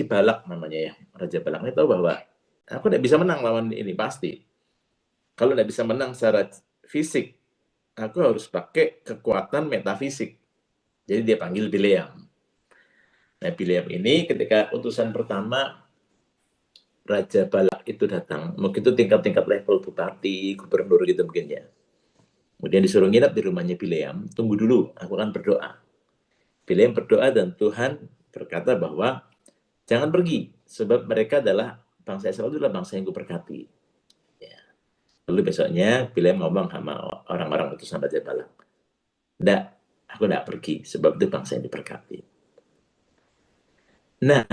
Speaker 1: Balak namanya ya, Raja Balak ini tahu bahwa aku tidak bisa menang lawan ini pasti. Kalau tidak bisa menang secara fisik, aku harus pakai kekuatan metafisik. Jadi dia panggil Bileam. Nah, Bileam ini ketika utusan pertama Raja Balak itu datang, mungkin itu tingkat-tingkat level bupati, gubernur gitu mungkin ya. Kemudian disuruh nginep di rumahnya Bileam, tunggu dulu, aku akan berdoa. Bileam berdoa dan Tuhan berkata bahwa jangan pergi, sebab mereka adalah bangsa Israel itu adalah bangsa yang kuberkati. Ya. Lalu besoknya Bileam ngomong sama orang-orang utusan Raja Balak, "Nggak, aku nggak pergi, sebab itu bangsa yang diberkati." Nah,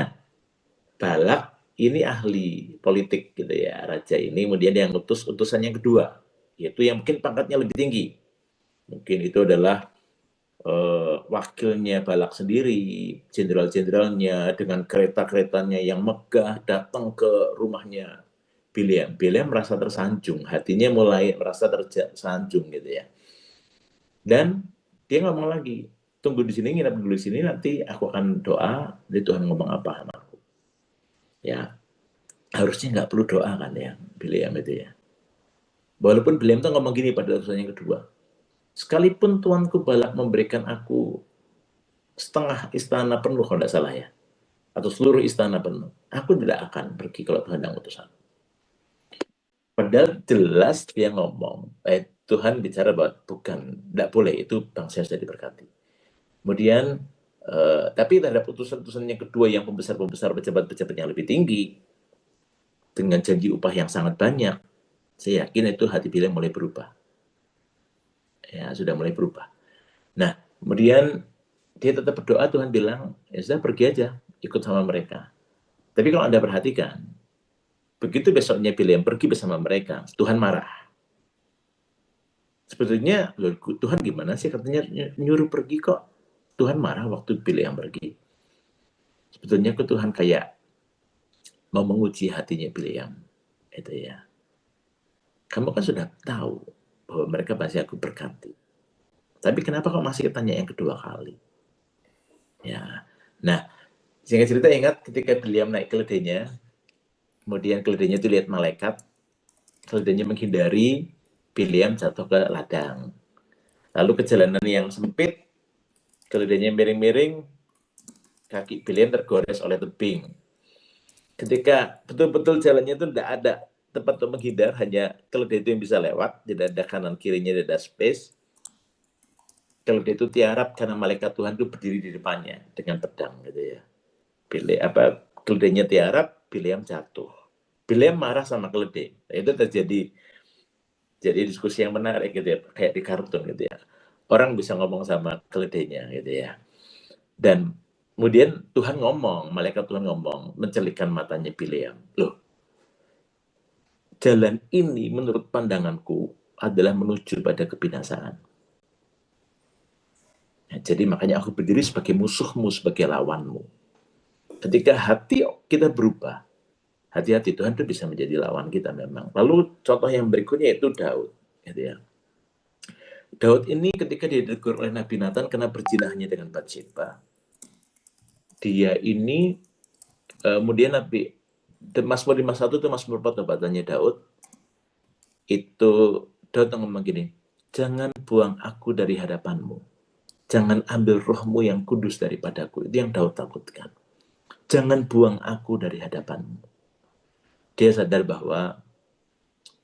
Speaker 1: Balak ini ahli politik gitu ya, raja ini kemudian yang utus utusan yang kedua, yaitu yang mungkin pangkatnya lebih tinggi. Mungkin itu adalah wakilnya Balak sendiri, jenderal-jenderalnya dengan kereta-keretanya yang megah datang ke rumahnya Bileam. Bileam merasa tersanjung, hatinya mulai merasa tersanjung gitu ya. Dan dia ngomong lagi, tunggu di sini, nginep dulu di sini, nanti aku akan doa, nanti Tuhan ngomong apa sama aku. Ya, harusnya nggak perlu doa kan ya, Bileam itu ya. Walaupun Bileam tuh ngomong gini pada utusan yang kedua, sekalipun tuanku Balak memberikan aku setengah istana penuh kalau tidak salah ya, atau seluruh istana penuh, aku tidak akan pergi kalau Tuhan yang utus aku. Padahal jelas dia ngomong, Tuhan bicara bahwa bukan, tidak boleh, itu bangsa yang sudah diberkati. Kemudian, tapi terhadap utusan-utusan yang kedua yang pembesar-pembesar pejabat-pejabat yang lebih tinggi, dengan janji upah yang sangat banyak, saya yakin itu hati Bileam mulai berubah. Ya, sudah mulai berubah. Nah, kemudian dia tetap berdoa, Tuhan bilang, ya sudah pergi aja, ikut sama mereka. Tapi kalau Anda perhatikan, begitu besoknya Bileam pergi bersama mereka, Tuhan marah. Sebetulnya, loh, Tuhan gimana sih katanya nyuruh pergi kok? Tuhan marah waktu Bileam pergi. Sebetulnya Tuhan kayak mau menguji hatinya Bileam. Itu ya. Kamu kan sudah tahu bahwa mereka pasti aku berkati. Tapi kenapa kok masih tanya yang kedua kali? Ya. Nah, singkat cerita ingat ketika Bileam naik keledainya, kemudian keledainya itu lihat malaikat, keledainya menghindari, Bileam jatuh ke ladang. Lalu kejalanan yang sempit, keledainya miring-miring, kaki Bileam tergores oleh tebing. Ketika betul-betul jalannya itu tidak ada tempat untuk menghindar, hanya keledai itu yang bisa lewat, tidak ada kanan kirinya, tidak ada space. Keledai itu tiarap karena malaikat Tuhan itu berdiri di depannya dengan pedang gitu ya. Keledainya tiarap, Bileam jatuh. Bileam marah sama keledai. Itu terjadi jadi diskusi yang menarik gitu ya, kayak di kartun gitu ya. Orang bisa ngomong sama keledainya gitu ya. Dan kemudian Tuhan ngomong, malaikat Tuhan ngomong, mencelikkan matanya Bileam. Loh, jalan ini menurut pandanganku adalah menuju pada kebinasaan. Ya, jadi makanya aku berdiri sebagai musuhmu, sebagai lawanmu. Ketika hati kita berubah, hati-hati Tuhan itu bisa menjadi lawan kita memang. Lalu contoh yang berikutnya itu Daud. Gitu ya. Daud ini ketika dia ditegur oleh Nabi Nathan karena berzinahnya dengan Batsheba, dia ini kemudian Nabi Mazmur 51 itu Mazmur pertobatannya Daud. Itu Daud ngomong gini, jangan buang aku dari hadapanmu, jangan ambil rohmu yang kudus daripadaku. Itu yang Daud takutkan. Jangan buang aku dari hadapanmu. Dia sadar bahwa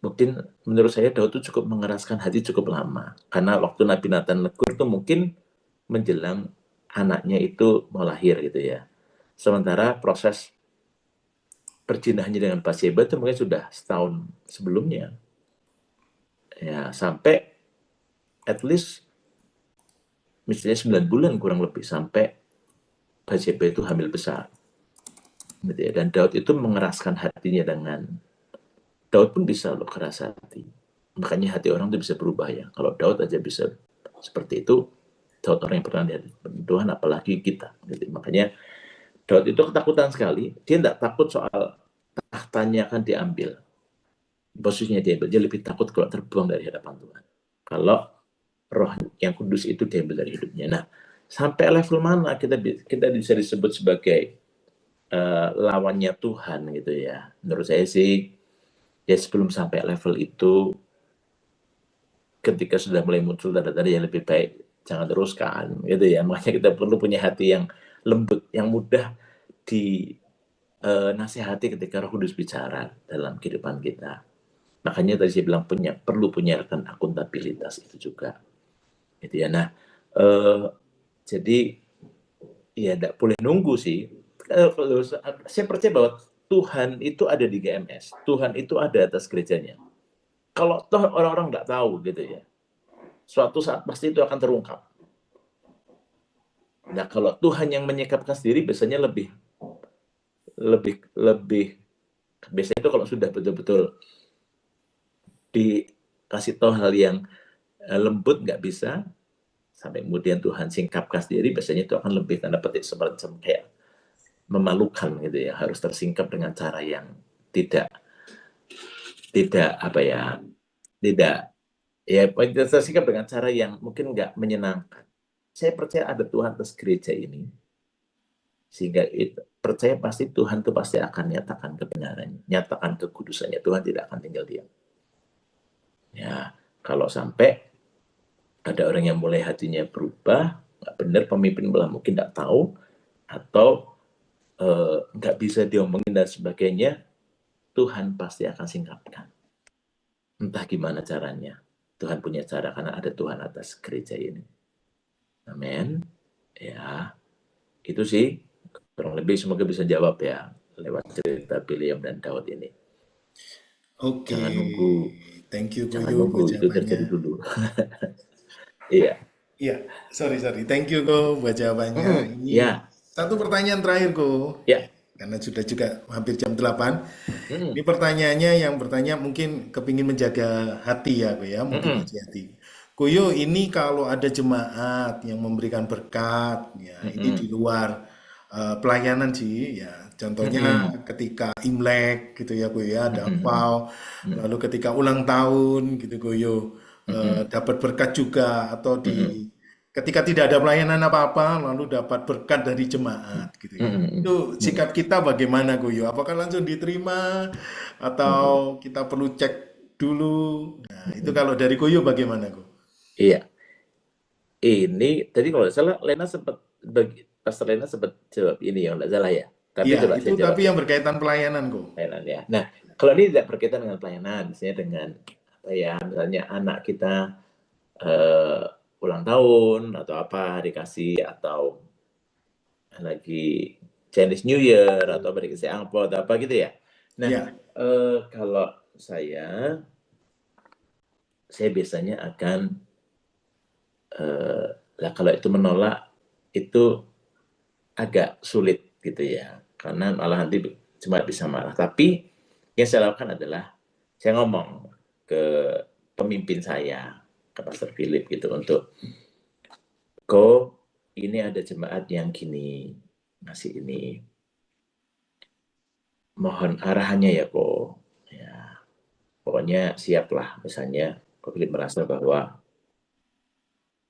Speaker 1: mungkin menurut saya Daud itu cukup mengeraskan hati cukup lama. Karena waktu Nabi Nathan negur itu mungkin menjelang anaknya itu mau lahir gitu ya. Sementara proses perjinahannya dengan Batsheba itu mungkin sudah setahun sebelumnya. Ya, sampai at least misalnya 9 bulan kurang lebih sampai Batsheba itu hamil besar. Gitu ya. Dan Daud itu mengeraskan hatinya dengan Daud pun bisa loh keras hati. Makanya hati orang itu bisa berubah ya. Kalau Daud aja bisa seperti itu, Daud orang yang pernah lihat Tuhan, apalagi kita. Gitu. Makanya Daud itu ketakutan sekali. Dia tidak takut soal tahtanya akan diambil. Posisinya dia lebih takut kalau terbuang dari hadapan Tuhan. Kalau roh yang kudus itu diambil dari hidupnya. Nah, sampai level mana kita bisa disebut sebagai lawannya Tuhan gitu ya. Menurut saya sih, ya sebelum sampai level itu, ketika sudah mulai muncul tanda-tanda yang lebih baik, jangan teruskan gitu ya. Makanya kita perlu punya hati yang lembut, yang mudah dinasihati ketika Roh Kudus bicara dalam kehidupan kita. Makanya tadi saya bilang perlu punya akuntabilitas itu juga, gitu ya. Nah, jadi ya tidak boleh nunggu sih. Saya percaya bahwa Tuhan itu ada di GMS, Tuhan itu ada atas gerejanya. Kalau toh orang-orang nggak tahu gitu ya, suatu saat pasti itu akan terungkap. Nah, kalau Tuhan yang menyikapkan sendiri biasanya lebih biasanya itu kalau sudah betul-betul dikasih tahu hal yang lembut nggak bisa, sampai kemudian Tuhan singkapkan sendiri, biasanya itu akan lebih tanda petik semacam kayak memalukan gitu ya, harus tersingkap dengan cara yang tidak apa ya, tidak ya tersingkap dengan cara yang mungkin nggak menyenangkan. Saya percaya ada Tuhan atas gereja ini, sehingga percaya pasti Tuhan itu pasti akan nyatakan kebenarannya, nyatakan kekudusannya. Tuhan tidak akan tinggal diam. Ya, kalau sampai ada orang yang mulai hatinya berubah, nggak benar, pemimpin malah mungkin nggak tahu, atau nggak bisa diomongin dan sebagainya, Tuhan pasti akan singkapkan. Entah gimana caranya, Tuhan punya cara karena ada Tuhan atas gereja ini. Amin. Ya, itu sih kurang lebih, semoga bisa jawab ya lewat cerita Biliam dan Daud ini.
Speaker 3: Oke,
Speaker 1: Jangan nunggu,
Speaker 3: thank you
Speaker 1: jangan
Speaker 3: Koyo buat
Speaker 1: nunggu itu terjadi
Speaker 3: jawabannya.
Speaker 1: dulu. Iya.
Speaker 3: Iya, sorry. Thank you Ko buat jawabannya. Ini
Speaker 1: Ya,
Speaker 3: satu pertanyaan terakhir Ko,
Speaker 1: ya.
Speaker 3: karena sudah juga hampir jam 8.
Speaker 1: Mm,
Speaker 3: Ini pertanyaannya yang bertanya mungkin kepingin menjaga hati ya Ko ya,
Speaker 1: mm,
Speaker 3: motivasi hati. Koyo, ini kalau ada jemaat yang memberikan berkat, ya ini di
Speaker 1: mm,
Speaker 3: luar pelayanan sih, ya. Contohnya
Speaker 1: mm,
Speaker 3: ketika Imlek gitu ya Koyo ya, ada
Speaker 1: mm,
Speaker 3: angpau,
Speaker 1: mm,
Speaker 3: lalu ketika ulang tahun gitu Koyo,
Speaker 1: mm,
Speaker 3: dapat berkat juga, atau
Speaker 1: mm,
Speaker 3: ketika tidak ada pelayanan apa-apa lalu dapat berkat dari jemaat gitu ya.
Speaker 1: mm,
Speaker 3: Itu
Speaker 1: mm,
Speaker 3: sikap kita bagaimana Koyo? Apakah langsung diterima
Speaker 1: mm,
Speaker 3: atau kita perlu cek dulu? Nah, itu
Speaker 1: mm.
Speaker 3: kalau dari Koyo bagaimana Ko?
Speaker 1: Iya, ini tadi kalau nggak salah Lena sempat Pastor Lena sempat jawab ini ya, nggak salah ya. Tapi
Speaker 3: Iya,
Speaker 1: coba
Speaker 3: itu
Speaker 1: saya jawab
Speaker 3: tapi
Speaker 1: ya,
Speaker 3: yang berkaitan pelayanan Ko.
Speaker 1: pelayanan ya. Nah, kalau ini tidak berkaitan dengan pelayanan, misalnya dengan apa ya, misalnya anak kita eh, ulang tahun atau apa dikasih, atau lagi Chinese New Year atau apa dikasih angpau atau apa gitu ya. Nah,
Speaker 3: Ya,
Speaker 1: kalau saya biasanya akan lah kalau itu menolak itu agak sulit gitu ya, karena malah nanti cuma bisa marah. Tapi yang saya lakukan adalah saya ngomong ke pemimpin saya, ke Pastor Philip gitu, untuk ini ada jemaat yang gini ngasih ini, mohon arahannya ya ya, pokoknya siaplah. Misalnya Philip merasa bahwa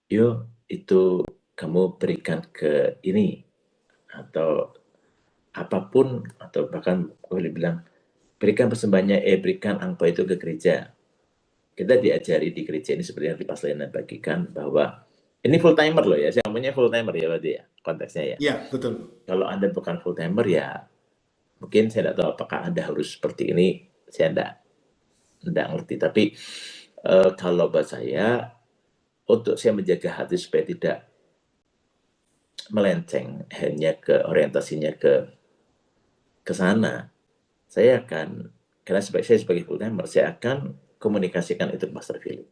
Speaker 1: yuk itu kamu berikan ke ini, atau apapun, atau bahkan boleh bilang berikan persembahannya, berikan angpau itu ke gereja. Kita diajari di gereja ini seperti yang Pastor Lena bagikan, bahwa ini full timer loh ya, saya ngomongnya full timer ya berarti ya, konteksnya ya.
Speaker 3: ya betul.
Speaker 1: Kalau Anda bukan full timer ya mungkin saya tidak tahu apakah Anda harus seperti ini, saya tidak ngerti. Tapi kalau buat saya, untuk saya menjaga hati supaya tidak melenceng hanya ke orientasinya ke sana, saya akan, karena saya sebagai full timer, saya akan komunikasikan itu ke Pastor Philip.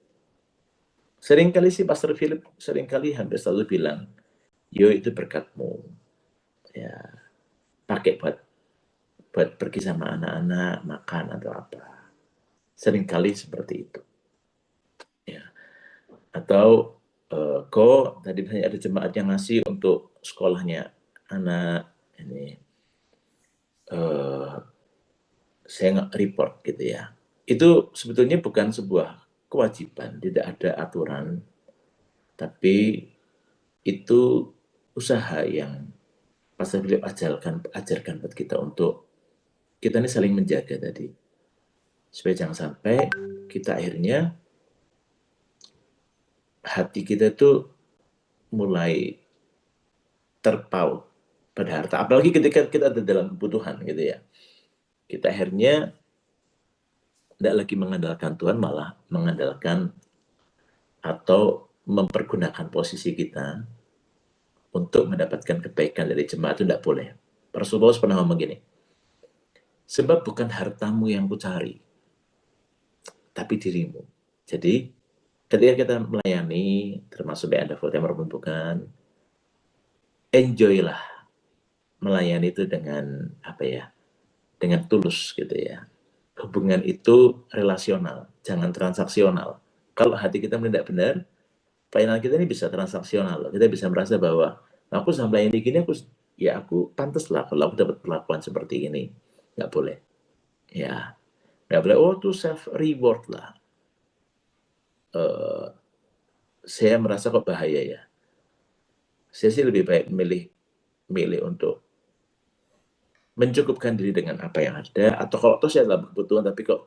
Speaker 1: Seringkali sih Pastor Philip hampir selalu bilang, yo itu berkatmu, ya pakai buat pergi sama anak-anak makan atau apa. Seringkali seperti itu. Ya. Atau tadi misalnya ada jemaat yang ngasih untuk sekolahnya anak ini, saya nggak report gitu ya. Itu sebetulnya bukan sebuah kewajiban, tidak ada aturan, tapi itu usaha yang Pastor Philip ajarkan buat kita, untuk kita ini saling menjaga tadi, supaya jangan sampai kita akhirnya hati kita tuh mulai terpaut pada harta. Apalagi ketika kita ada dalam kebutuhan gitu ya. Kita akhirnya tidak lagi mengandalkan Tuhan, malah mengandalkan atau mempergunakan posisi kita untuk mendapatkan kebaikan dari jemaat. Itu tidak boleh. Rasulullah pernah ngomong gini, sebab bukan hartamu yang kucari, tapi dirimu. Jadi ketika kita melayani, termasuk di Anda full time bukan, enjoy lah melayani itu dengan apa ya, dengan tulus gitu ya. Hubungan itu relasional, jangan transaksional. Kalau hati kita tidak benar, pelayanan kita ini bisa transaksional. Kita bisa merasa bahwa aku sampai ini gini, aku pantas lah kalau aku dapat perlakuan seperti ini. Nggak boleh. Ya, nggak boleh. Oh, itu self reward lah. Saya merasa kok bahaya ya. Saya sih lebih baik milih untuk mencukupkan diri dengan apa yang ada, atau kalau toh saya dalam kebutuhan tapi kok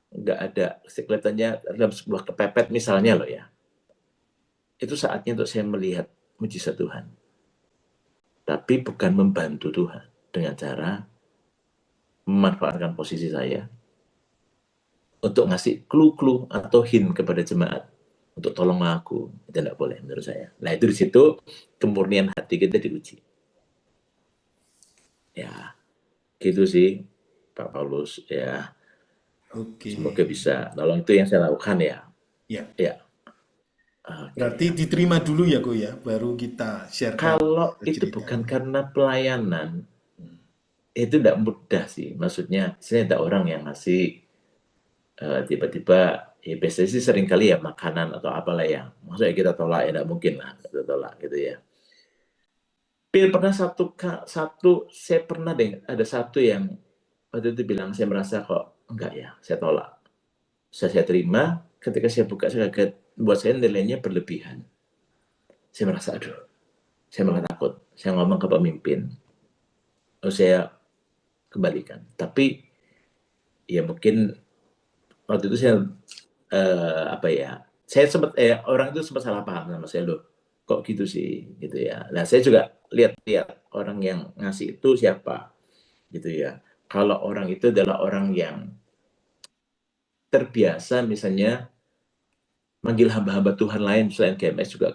Speaker 1: nggak ada, kelihatannya dalam sebuah kepepet misalnya loh ya, itu saatnya untuk saya melihat mujizat Tuhan, tapi bukan membantu Tuhan dengan cara memanfaatkan posisi saya untuk ngasih clue-clue atau hint kepada jemaat untuk tolong aku. Itu tidak boleh menurut saya. Nah itu di situ kemurnian hati kita diuji. Ya, gitu sih Pak Paulus ya.
Speaker 3: Oke.
Speaker 1: Semoga bisa nolong, itu yang saya lakukan ya.
Speaker 3: Ya.
Speaker 1: Ya. Oke.
Speaker 3: Berarti diterima dulu ya, Ko ya, baru kita sharekan
Speaker 1: Kalau itu
Speaker 3: cerita.
Speaker 1: bukan karena pelayanan, itu tidak mudah sih. Maksudnya, saya ada orang yang ngasih tiba-tiba, ya biasanya sih sering kali ya makanan atau apalah ya. Maksudnya kita tolak ya, tidak mungkin lah kita tolak gitu ya. Pernah saya pernah deh, ada satu yang waktu itu bilang, saya merasa kok enggak ya, saya tolak. Saya terima, ketika saya buka saya kaget, buat saya nilainya berlebihan. Saya merasa aduh, saya malah takut. Saya ngomong ke pemimpin, saya kembalikan. Tapi ya mungkin waktu itu saya saya sempat orang itu sempat salah paham sama saya, loh kok gitu sih gitu ya. Nah saya juga lihat orang yang ngasih itu siapa gitu ya. Kalau orang itu adalah orang yang terbiasa misalnya manggil hamba-hamba Tuhan lain selain GMS juga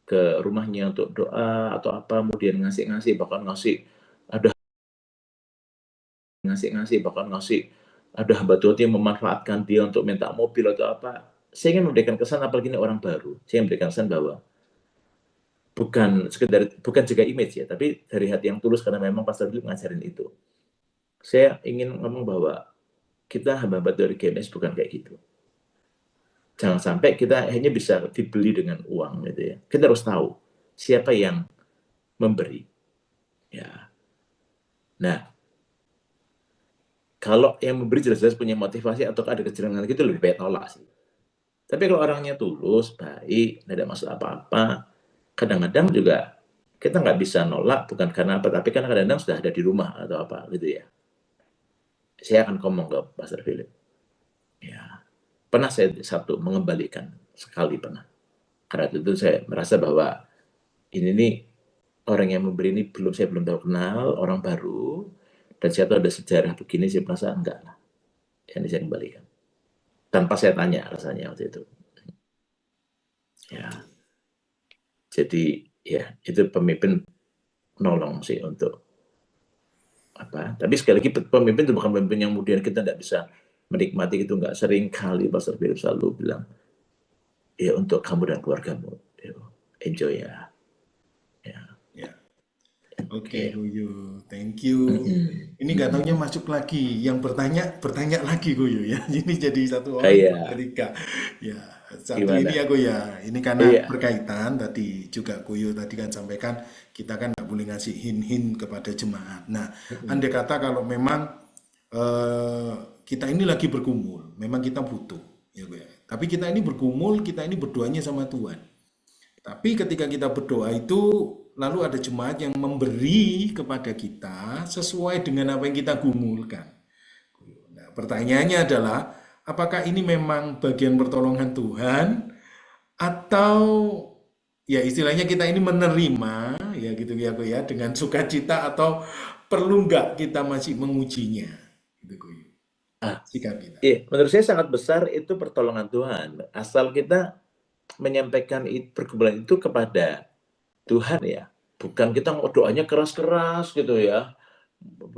Speaker 1: ke rumahnya untuk doa atau apa, kemudian ngasih bahkan ada hamba Tuhan yang memanfaatkan dia untuk minta mobil atau apa. Saya ingin memberikan kesan, apalagi ini orang baru, saya memberikan kesan bahwa bukan jaga image ya, tapi dari hati yang tulus, karena memang Pastor Philip ngajarin itu. Saya ingin ngomong bahwa kita hamba-hamba dari GMS bukan kayak gitu. Jangan sampai kita hanya bisa dibeli dengan uang gitu ya. Kita harus tahu siapa yang memberi. Ya. Nah, kalau yang memberi jelas-jelas punya motivasi atau ada kecenderungan gitu, lebih baik tolak sih. Tapi kalau orangnya tulus, baik, tidak ada maksud apa-apa, kadang-kadang juga kita nggak bisa nolak, bukan karena apa, tapi karena kadang-kadang sudah ada di rumah atau apa gitu ya. Saya akan ngomong ke Pastor Philip. Ya, pernah saya satu mengembalikan, sekali pernah. Karena itu saya merasa bahwa ini nih orang yang memberi ini saya belum tahu kenal, orang baru, dan saya tahu ada sejarah begini, saya merasa enggak lah. Ini saya kembalikan. Tanpa saya tanya rasanya waktu itu. Ya. Jadi ya itu pemimpin nolong sih untuk apa. Tapi sekali lagi pemimpin itu bukan pemimpin yang kemudian kita tidak bisa menikmati, itu enggak. Sering kali Pastor Philip selalu bilang, ya untuk kamu dan keluargamu, enjoy ya.
Speaker 3: Oke, Guyu, thank you. Ini nggak taunya masuk lagi, yang bertanya lagi Guyu ya. Ini jadi satu orang ketiga. Ya, satu
Speaker 1: Gimana?
Speaker 3: ini ya Guyu ya. Ini karena berkaitan tadi juga Guyu tadi kan sampaikan kita kan nggak boleh ngasih hint-hint kepada jemaat. Nah, andai kata kalau memang kita ini lagi bergumul, memang kita butuh, ya Guyu. Tapi kita ini bergumul, kita ini berdoanya sama Tuhan. Tapi ketika kita berdoa itu lalu ada jemaat yang memberi kepada kita sesuai dengan apa yang kita gumulkan. Nah, pertanyaannya adalah, apakah ini memang bagian pertolongan Tuhan atau ya istilahnya kita ini menerima ya gitu ya Ko ya dengan sukacita atau perlu nggak kita masih mengujinya gitu Ko ya,
Speaker 1: Ah,
Speaker 3: sikap kita.
Speaker 1: iya, menurut saya sangat besar itu pertolongan Tuhan. Asal kita menyampaikan pergumulan itu kepada Tuhan ya. Bukan kita mau doanya keras-keras gitu ya.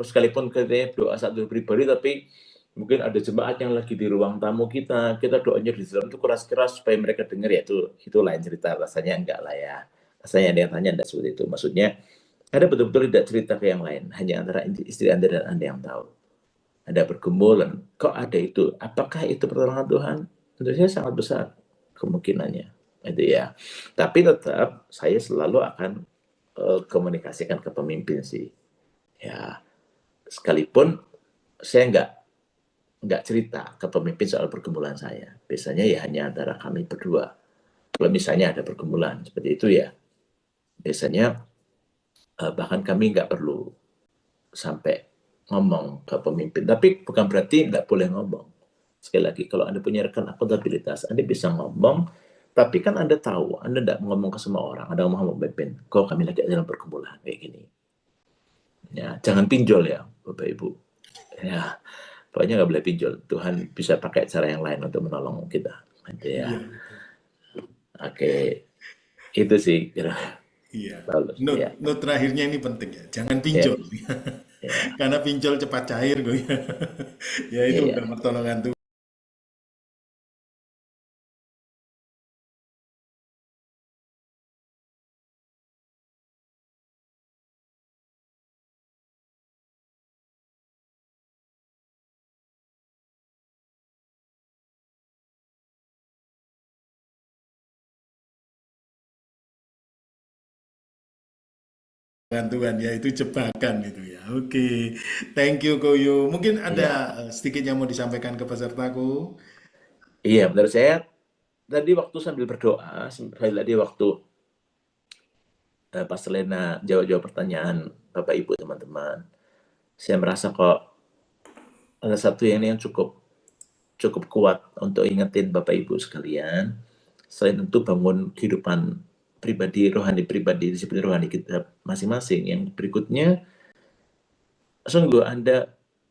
Speaker 1: Sekalipun kita doa satu pribadi, tapi mungkin ada jemaat yang lagi di ruang tamu kita doanya di dalam itu keras-keras supaya mereka dengar ya, itu lain cerita. Rasanya enggak lah ya. Rasanya ada yang tanya enggak seperti itu. Maksudnya ada betul-betul tidak cerita ke yang lain, hanya antara istri Anda dan Anda yang tahu. Ada pergumulan, kok ada itu? Apakah itu pertolongan Tuhan? Tentu saja sangat besar kemungkinannya, itu ya. Tapi tetap saya selalu akan komunikasikan ke pemimpin sih, ya. Sekalipun saya nggak cerita ke pemimpin soal pergumulan saya. Biasanya ya hanya antara kami berdua. Kalau misalnya ada pergumulan seperti itu ya, biasanya bahkan kami nggak perlu sampai ngomong ke pemimpin. Tapi bukan berarti nggak boleh ngomong. Sekali lagi, kalau Anda punya rekan akuntabilitas, Anda bisa ngomong, tapi kan Anda tahu, Anda nggak ngomong ke semua orang. Anda ngomong sama pemimpin, kok kami lagi dalam pergumulan kayak gini. Ya, jangan pinjol ya, Bapak Ibu. Ya, pokoknya nggak boleh pinjol. Tuhan bisa pakai cara yang lain untuk menolong kita. Gitu
Speaker 3: Iya
Speaker 1: ya.
Speaker 3: betul.
Speaker 1: Oke, itu sih kira
Speaker 3: Iya.
Speaker 1: bagus. Ya,
Speaker 3: Note terakhirnya ini penting ya, jangan
Speaker 1: ya,
Speaker 3: pinjol.
Speaker 1: ya,
Speaker 3: Karena pinjol cepat cair Ko ya. Ya
Speaker 1: ya,
Speaker 3: itu
Speaker 1: ya.
Speaker 3: bukan pertolongan Tuhan. Tuhan ya itu jebakan itu ya. Oke, thank you Koyo. Mungkin ada
Speaker 1: Iya,
Speaker 3: sedikit yang mau disampaikan ke pesertaku.
Speaker 1: iya, menurut saya tadi waktu sambil berdoa, tadi waktu Pastor Lena jawab-jawab pertanyaan Bapak Ibu teman-teman, saya merasa kok ada satu yang cukup kuat untuk ingetin Bapak Ibu sekalian. Selain itu bangun kehidupan rohani pribadi, disiplin rohani kita masing-masing. Yang berikutnya, sungguh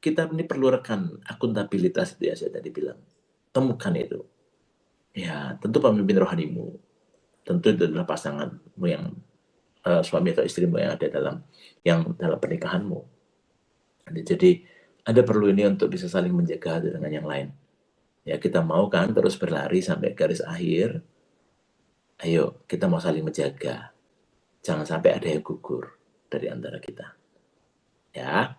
Speaker 1: kita ini perlu rekan akuntabilitas itu ya, saya tadi bilang. Temukan itu. Ya, tentu pemimpin rohanimu. Tentu itu adalah pasanganmu yang suami atau istrimu yang ada dalam pernikahanmu. Jadi Anda perlu ini untuk bisa saling menjaga hati dengan yang lain. Ya, kita mau kan terus berlari sampai garis akhir. Ayo, kita mau saling menjaga. Jangan sampai ada yang gugur dari antara kita. Ya,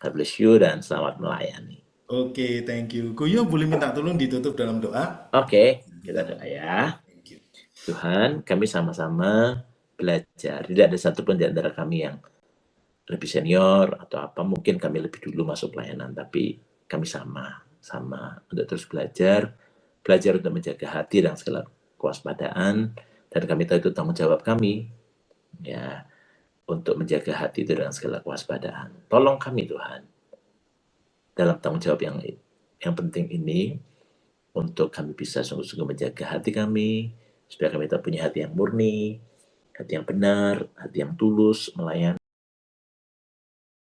Speaker 1: God bless you dan selamat melayani.
Speaker 3: Oke, thank you. Koyo boleh minta tolong ditutup dalam doa?
Speaker 1: Oke,
Speaker 3: Kita
Speaker 1: kita doa ya.
Speaker 3: thank you.
Speaker 1: Tuhan, kami sama-sama belajar. Tidak ada satupun di antara kami yang lebih senior atau apa. Mungkin kami lebih dulu masuk pelayanan, tapi kami sama untuk terus belajar untuk menjaga hati dan segala kewaspadaan. Dan kami tahu itu tanggung jawab kami, ya, untuk menjaga hati itu dengan segala kewaspadaan. Tolong kami Tuhan, dalam tanggung jawab yang penting ini, untuk kami bisa sungguh-sungguh menjaga hati kami, supaya kami tetap punya hati yang murni, hati yang benar, hati yang tulus, melayani